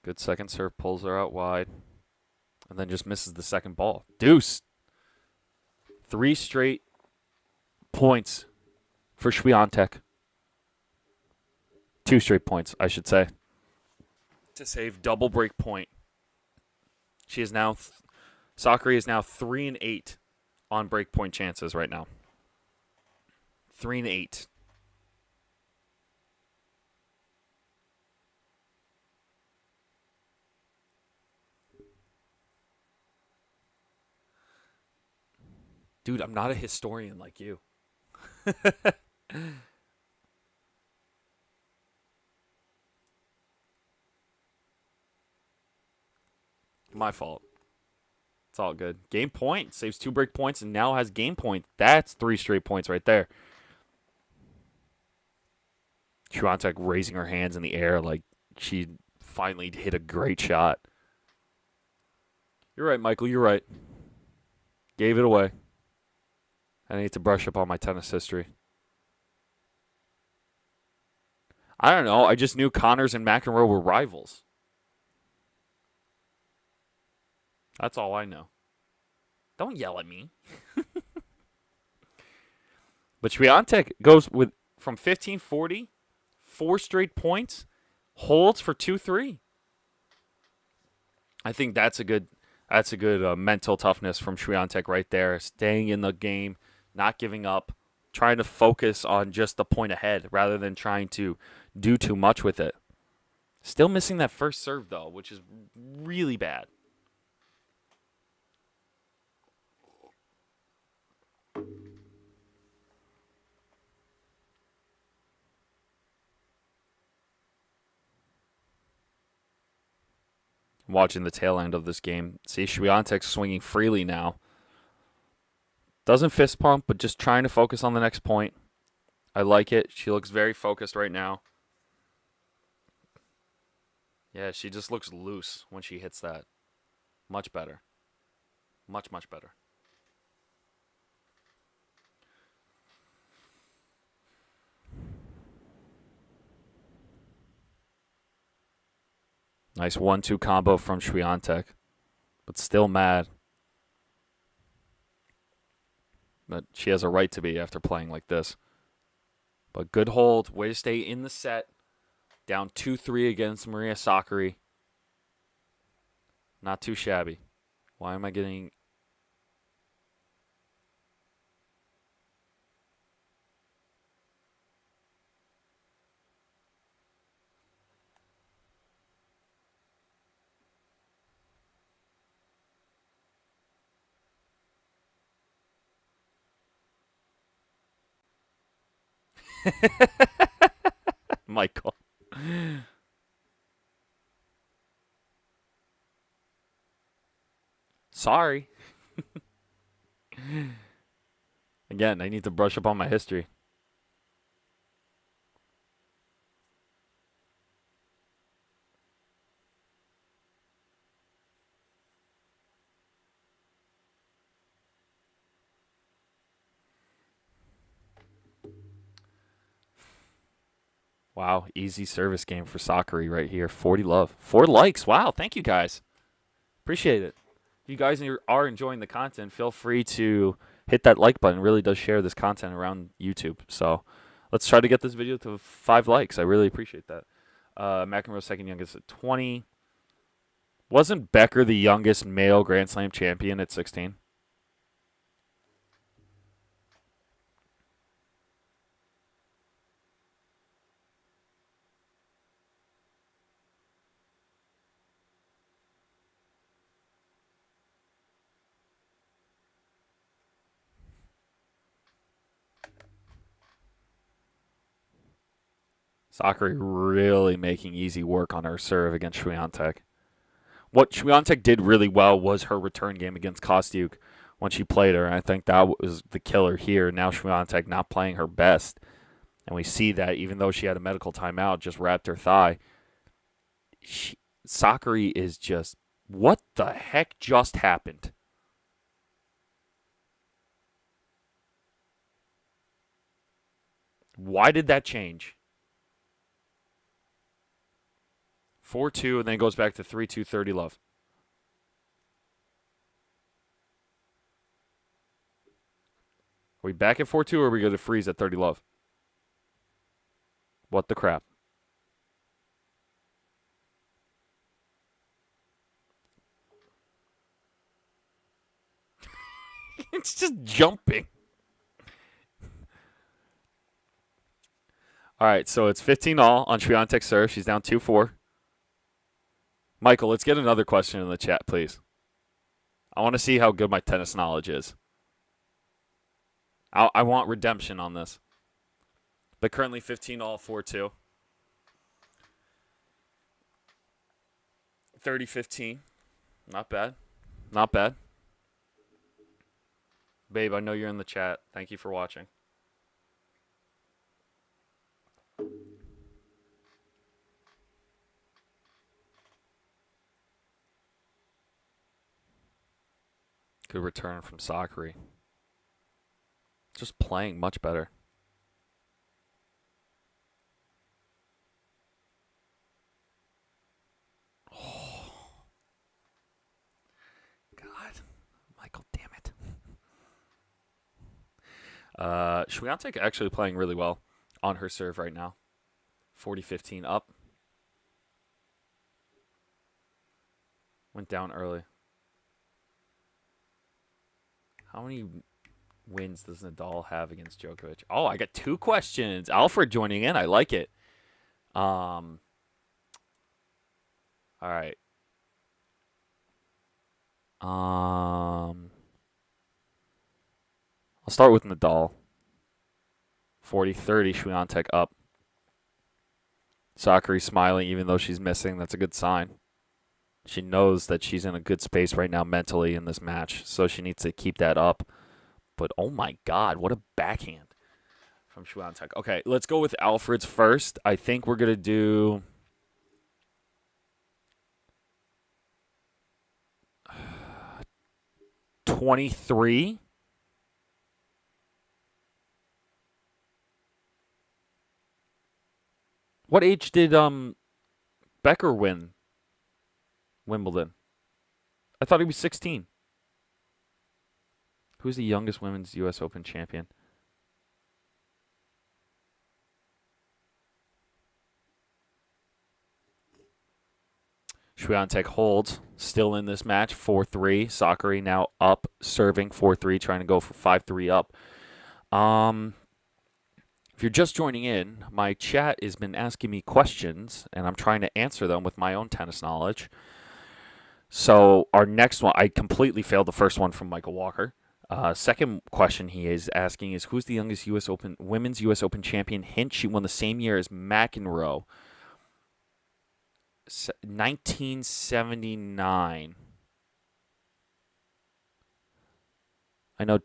Good second serve, pulls her out wide, and then just misses the second ball. Deuce. 3 straight points for Swiatek. 2 straight points, I should say, to save double break point. She is now, Sakkari is now 3 and 8 on break point chances right now. 3 and 8. Dude, I'm not a historian like you. My fault. It's all good. Game point. Saves 2 break points and now has game point. That's 3 straight points right there. Swiatek raising her hands in the air like she finally hit a great shot. You're right, Michael. You're right. Gave it away. I need to brush up on my tennis history. I don't know. I just knew Connors and McEnroe were rivals. That's all I know. Don't yell at me. But Swiatek goes with from 15:40, 4 straight points, holds for 2-3. I think that's a good mental toughness from Swiatek right there. Staying in the game, not giving up, trying to focus on just the point ahead rather than trying to do too much with it. Still missing that first serve though, which is really bad. Watching the tail end of this game. See, Swiatek swinging freely now. Doesn't fist pump, but just trying to focus on the next point. I like it. She looks very focused right now. Yeah, she just looks loose when she hits that. Much better. Much, much better. Nice 1-2 combo from Swiatek. But still mad. But she has a right to be after playing like this. But good hold. Way to stay in the set. Down 2-3 against Maria Sakkari. Not too shabby. Why am I getting... Michael. Sorry. Again, I need to brush up on my history. Wow, easy service game for Sakkari right here. 40 love. 4 likes. Wow, thank you guys. Appreciate it. If you guys are enjoying the content, feel free to hit that like button. It really does share this content around YouTube. So let's try to get this video to 5 likes. I really appreciate that. McEnroe second youngest at 20. Wasn't Becker the youngest male Grand Slam champion at 16? Sakkari really making easy work on her serve against Swiatek. What Swiatek did really well was her return game against Kostyuk when she played her, and I think that was the killer here. Now Swiatek not playing her best, and we see that even though she had a medical timeout, just wrapped her thigh. Sakkari is just, what the heck just happened? Why did that change? 4-2, and then goes back to 3-2, 30 love. Are we back at 4-2, or are we going to freeze at 30 love? What the crap? It's just jumping. All right, so it's 15-all on Swiatek's serve. She's down 2-4. Michael, let's get another question in the chat, please. I want to see how good my tennis knowledge is. I want redemption on this. But currently 15-all, 4-2. 30-15. Not bad. Not bad. Babe, I know you're in the chat. Thank you for watching. Good return from Sakkari. Just playing much better. Oh. God. Michael, damn it. Swiatek actually playing really well on her serve right now. 40-15 up. Went down early. How many wins does Nadal have against Djokovic? Oh, I got 2 questions. Alfred joining in. I like it. All right. I'll start with Nadal. 40-30, Swiatek up. Sakkari smiling even though she's missing. That's a good sign. She knows that she's in a good space right now mentally in this match, so she needs to keep that up. But, oh, my God, what a backhand from Swiatek. Okay, let's go with Alfred's first. I think we're going to do... $23. What age did Becker win Wimbledon. I thought he was 16. Who's the youngest women's U.S. Open champion? Swiatek holds, still in this match, 4-3. Sakkari now up, serving 4-3, trying to go for 5-3 up. If you're just joining in, my chat has been asking me questions, and I'm trying to answer them with my own tennis knowledge. So our next one, I completely failed the first one from Michael Walker. Second question he is asking is, who's the youngest women's U.S. Open champion? Hint, she won the same year as McEnroe. 1979. I know.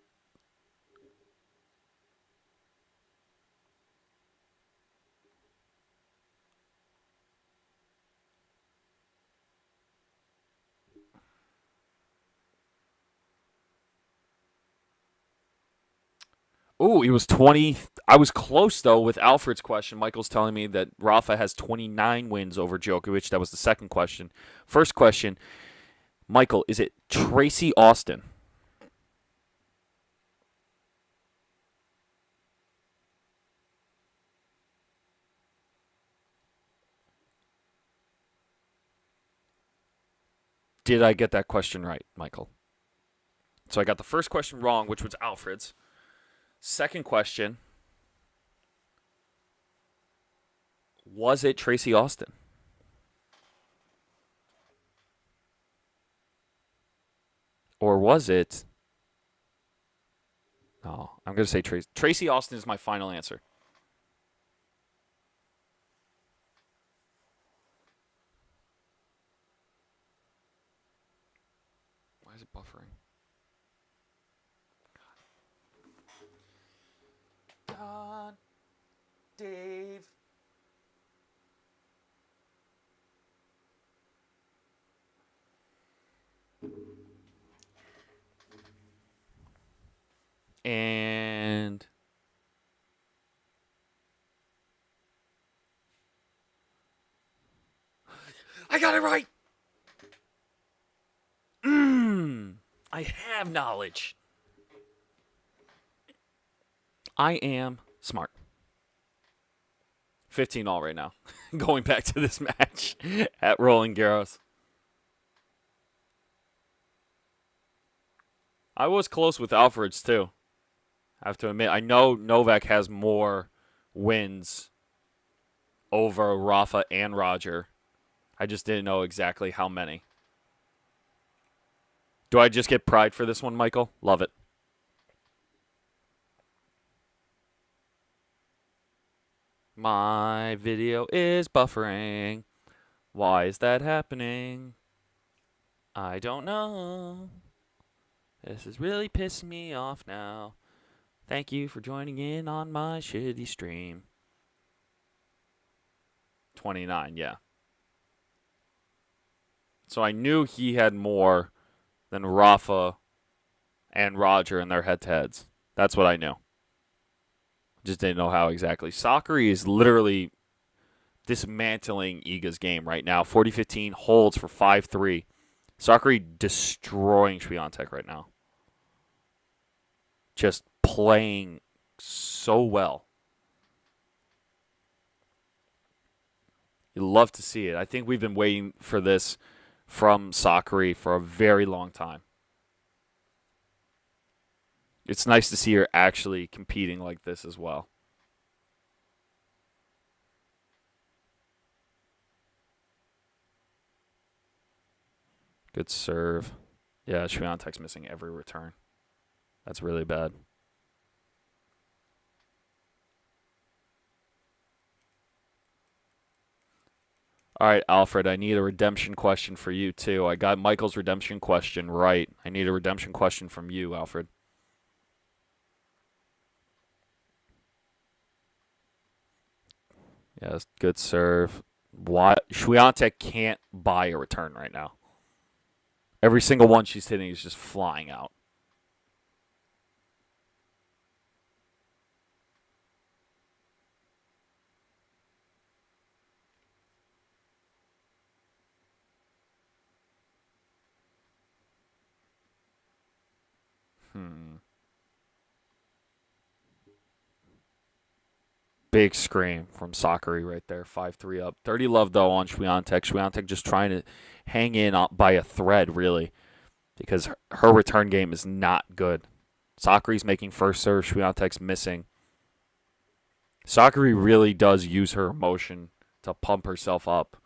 Ooh, he was 20. I was close, though, with Alfred's question. Michael's telling me that Rafa has 29 wins over Djokovic. That was the second question. First question, Michael, is it Tracy Austin? Did I get that question right, Michael? So I got the first question wrong, which was Alfred's. Second question, was it Tracy Austin? Or was it... No, I'm going to say Tracy. Tracy Austin is my final answer. Why is it buffering? God, Dave. And I got it right. I have knowledge. I am smart. 15 all right now. Going back to this match at Roland Garros. I was close with Alfred's too. I have to admit, I know Novak has more wins over Rafa and Roger. I just didn't know exactly how many. Do I just get pride for this one, Michael? Love it. My video is buffering. Why is that happening? I don't know. This is really pissing me off now. Thank you for joining in on my shitty stream. 29, yeah. So I knew he had more than Rafa and Roger in their head-to-heads. That's what I knew. Just didn't know how exactly. Sakkari is literally dismantling Iga's game right now. 40-15 holds for 5-3. Sakkari destroying Swiatek right now. Just playing so well. You love to see it. I think we've been waiting for this from Sakkari for a very long time. It's nice to see her actually competing like this as well. Good serve. Yeah, Swiatek's missing every return. That's really bad. All right, Alfred, I need a redemption question for you, too. I got Michael's redemption question right. I need a redemption question from you, Alfred. Yes, good serve. Swiatek can't buy a return right now. Every single one she's hitting is just flying out. Big scream from Sakkari right there, 5-3 up. 30 love, though, on Swiatek. Swiatek just trying to hang in by a thread, really, because her return game is not good. Sakkari's making first serve. Swiatek's missing. Sakkari really does use her emotion to pump herself up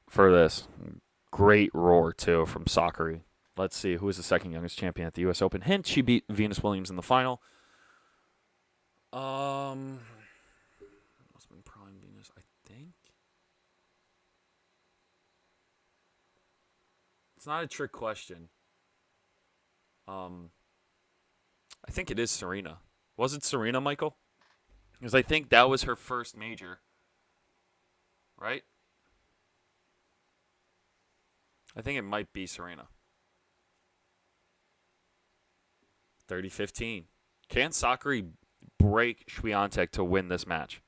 for this. Great roar, too, from Sakkari. Let's see, who is the second youngest champion at the U.S. Open? Hint, she beat Venus Williams in the final. Must have been Prime Venus, I think. It's not a trick question. I think it is Serena. Was it Serena, Michael? Because I think that was her first major. Right? I think it might be Serena. 30-15. Can Sakkari break Swiatek to win this match?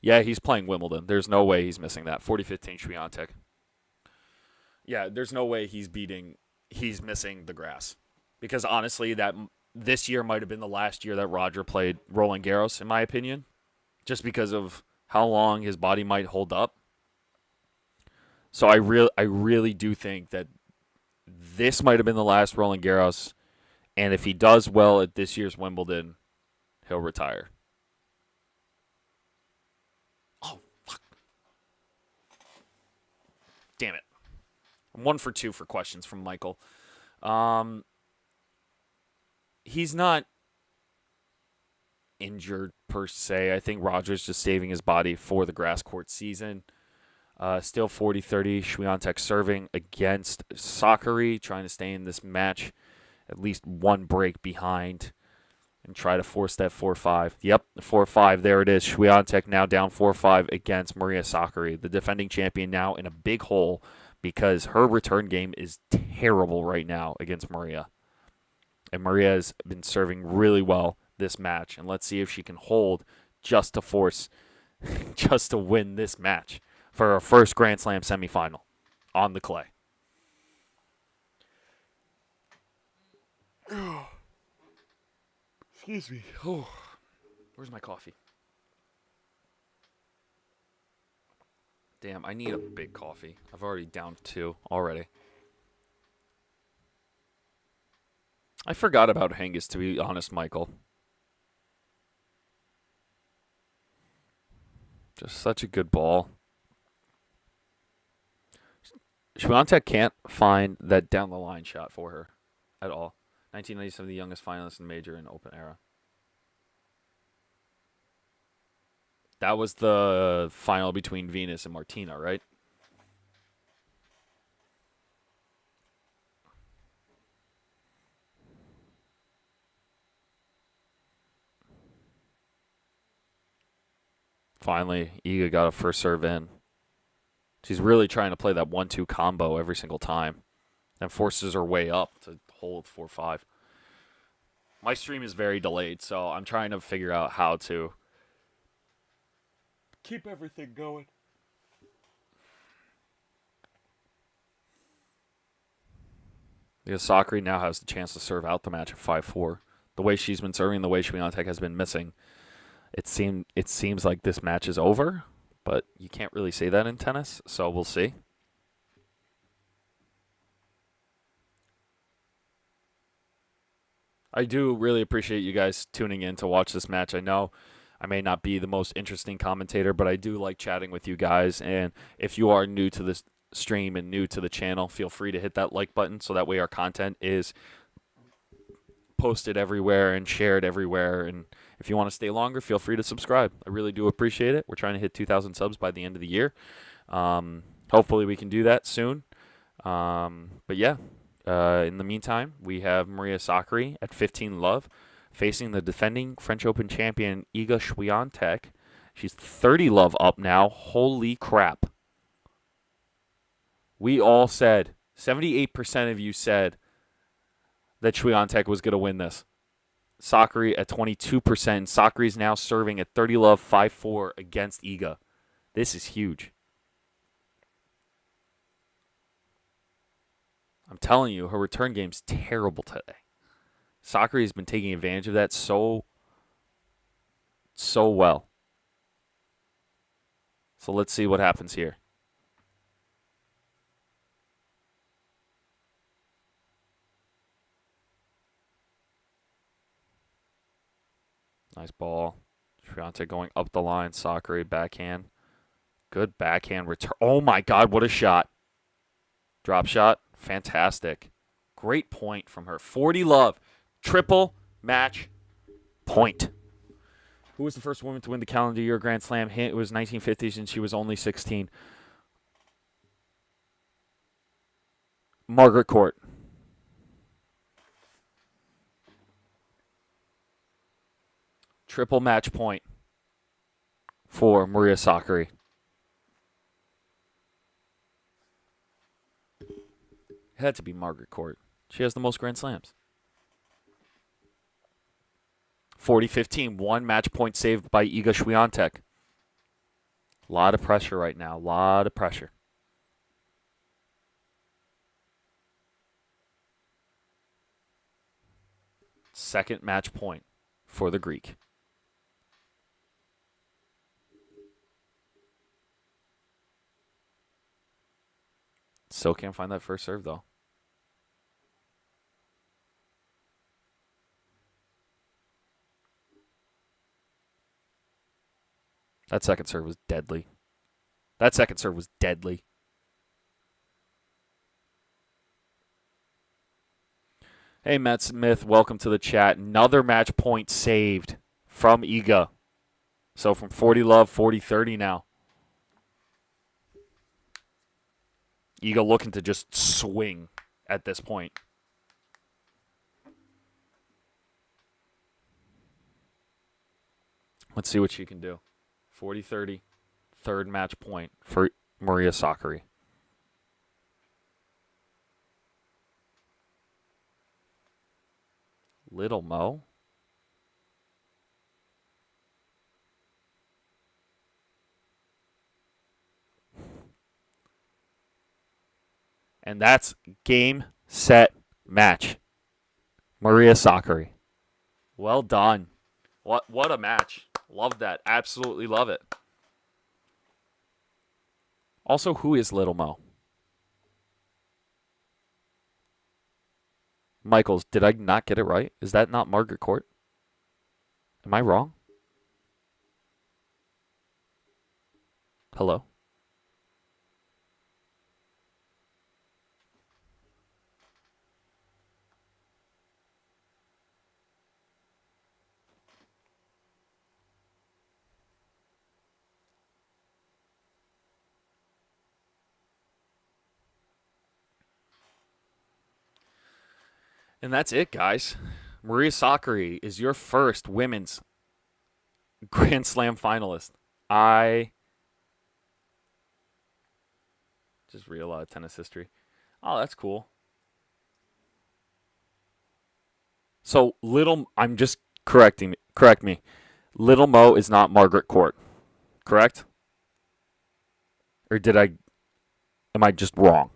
Yeah, he's playing Wimbledon. There's no way he's missing that. 40-15 Swiatek. Yeah, there's no way he's missing the grass. Because honestly, this year might have been the last year that Roger played Roland Garros, in my opinion. Just because of how long his body might hold up. So I really do think that this might have been the last Roland Garros. And if he does well at this year's Wimbledon, he'll retire. Oh, fuck. Damn it. I'm 1 for 2 for questions from Michael. He's not injured per se. I think Roger's just saving his body for the grass court season. Still 40-30. Swiatek serving against Sakkari, trying to stay in this match at least one break behind and try to force that 4-5. Yep, 4-5. There it is. Swiatek now down 4-5 against Maria Sakkari, the defending champion, now in a big hole because her return game is terrible right now against Maria. And Maria has been serving really well this match. And let's see if she can hold just to win this match for her first Grand Slam semifinal on the clay. Excuse me. Oh, where's my coffee? Damn, I need a big coffee. I've already downed 2 already. I forgot about Hengist, to be honest, Michael. Just such a good ball. Swiatek can't find that down-the-line shot for her at all. 1997, the youngest finalist in major in Open era. That was the final between Venus and Martina, right? Finally, Iga got a first serve in. She's really trying to play that 1-2 combo every single time and forces her way up to hold 4-5. My stream is very delayed, so I'm trying to figure out how to keep everything going. Because Sakkari now has the chance to serve out the match at 5-4. The way she's been serving, the way Swiatek has been missing, it seems like this match is over, but you can't really say that in tennis, so we'll see. I do really appreciate you guys tuning in to watch this match. I know I may not be the most interesting commentator, but I do like chatting with you guys. And if you are new to this stream and new to the channel, feel free to hit that like button so that way our content is posted everywhere and shared everywhere. And if you want to stay longer, feel free to subscribe. I really do appreciate it. We're trying to hit 2,000 subs by the end of the year. Hopefully we can do that soon. But yeah, in the meantime, we have Maria Sakkari at 15 love facing the defending French Open champion Iga Swiatek. She's 30 love up now. Holy crap. We all said, 78% of you said that Swiatek was going to win this. Sakkari at 22%. Sakkari is now serving at 30-love, 5-4 against Iga. This is huge. I'm telling you, her return game's terrible today. Sakkari has been taking advantage of that so well. So let's see what happens here. Nice ball. Swiatek going up the line. Sakkari backhand. Good backhand return. Oh my God, what a shot. Drop shot. Fantastic. Great point from her. 40-love. Triple match point. Who was the first woman to win the calendar year Grand Slam? It was 1950s and she was only 16. Margaret Court. Triple match point for Maria Sakkari. It had to be Margaret Court. She has the most Grand Slams. 40-15, one match point saved by Iga Swiatek. A lot of pressure right now, a lot of pressure. Second match point for the Greek. Still can't find that first serve, though. That second serve was deadly. Hey, Matt Smith, welcome to the chat. Another match point saved from Iga. So from 40-love, 40-30 now. Iga looking to just swing at this point. Let's see what she can do. 40-30, third match point for Maria Sakkari. Little Mo. And that's game, set, match. Maria Sakkari. Well done. What a match. Love that. Absolutely love it. Also, who is Little Mo? Michaels, did I not get it right? Is that not Margaret Court? Am I wrong? Hello? And that's it, guys. Maria Sakkari is your first women's Grand Slam finalist. I just realized tennis history. Oh, that's cool. So, I'm just correct me. Little Mo is not Margaret Court, correct? Or am I just wrong?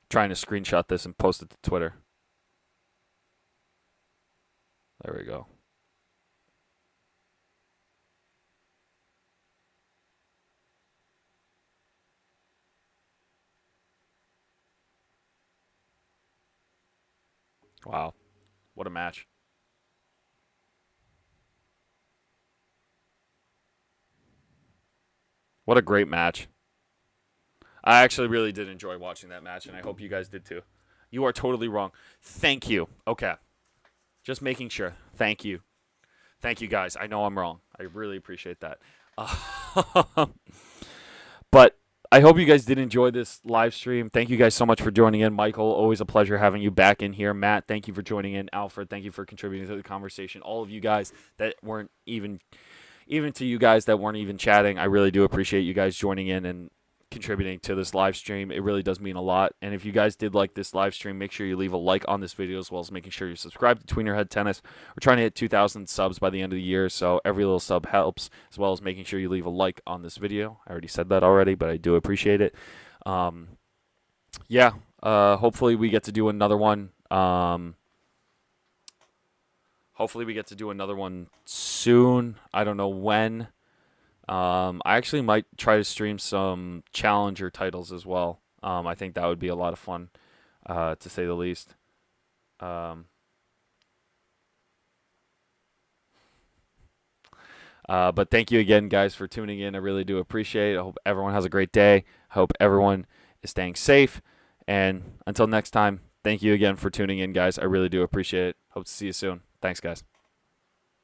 Trying to screenshot this and post it to Twitter. There we go. Wow. What a match. What a great match. I actually really did enjoy watching that match, and I hope you guys did too. You are totally wrong. Thank you. Okay. Just making sure. Thank you. Thank you, guys. I know I'm wrong. I really appreciate that. But I hope you guys did enjoy this live stream. Thank you guys so much for joining in. Michael, always a pleasure having you back in here. Matt, thank you for joining in. Alfred, thank you for contributing to the conversation. All of you guys that weren't even to you guys that weren't even chatting, I really do appreciate you guys joining in and contributing to this live stream. It really does mean a lot. And if you guys did like this live stream, make sure you leave a like on this video, as well as making sure you subscribe to Tweener Head Tennis. We're trying to hit 2,000 subs by the end of the year, so every little sub helps, as well as making sure you leave a like on this video. I already said that already, but I do appreciate it. Hopefully we get to do another one. Hopefully we get to do another one soon. I don't know when. I actually might try to stream some challenger titles as well. I think that would be a lot of fun, to say the least. But thank you again, guys, for tuning in. I really do appreciate it. I hope everyone has a great day. I hope everyone is staying safe. And until next time, thank you again for tuning in, guys. I really do appreciate it. Hope to see you soon. Thanks, guys.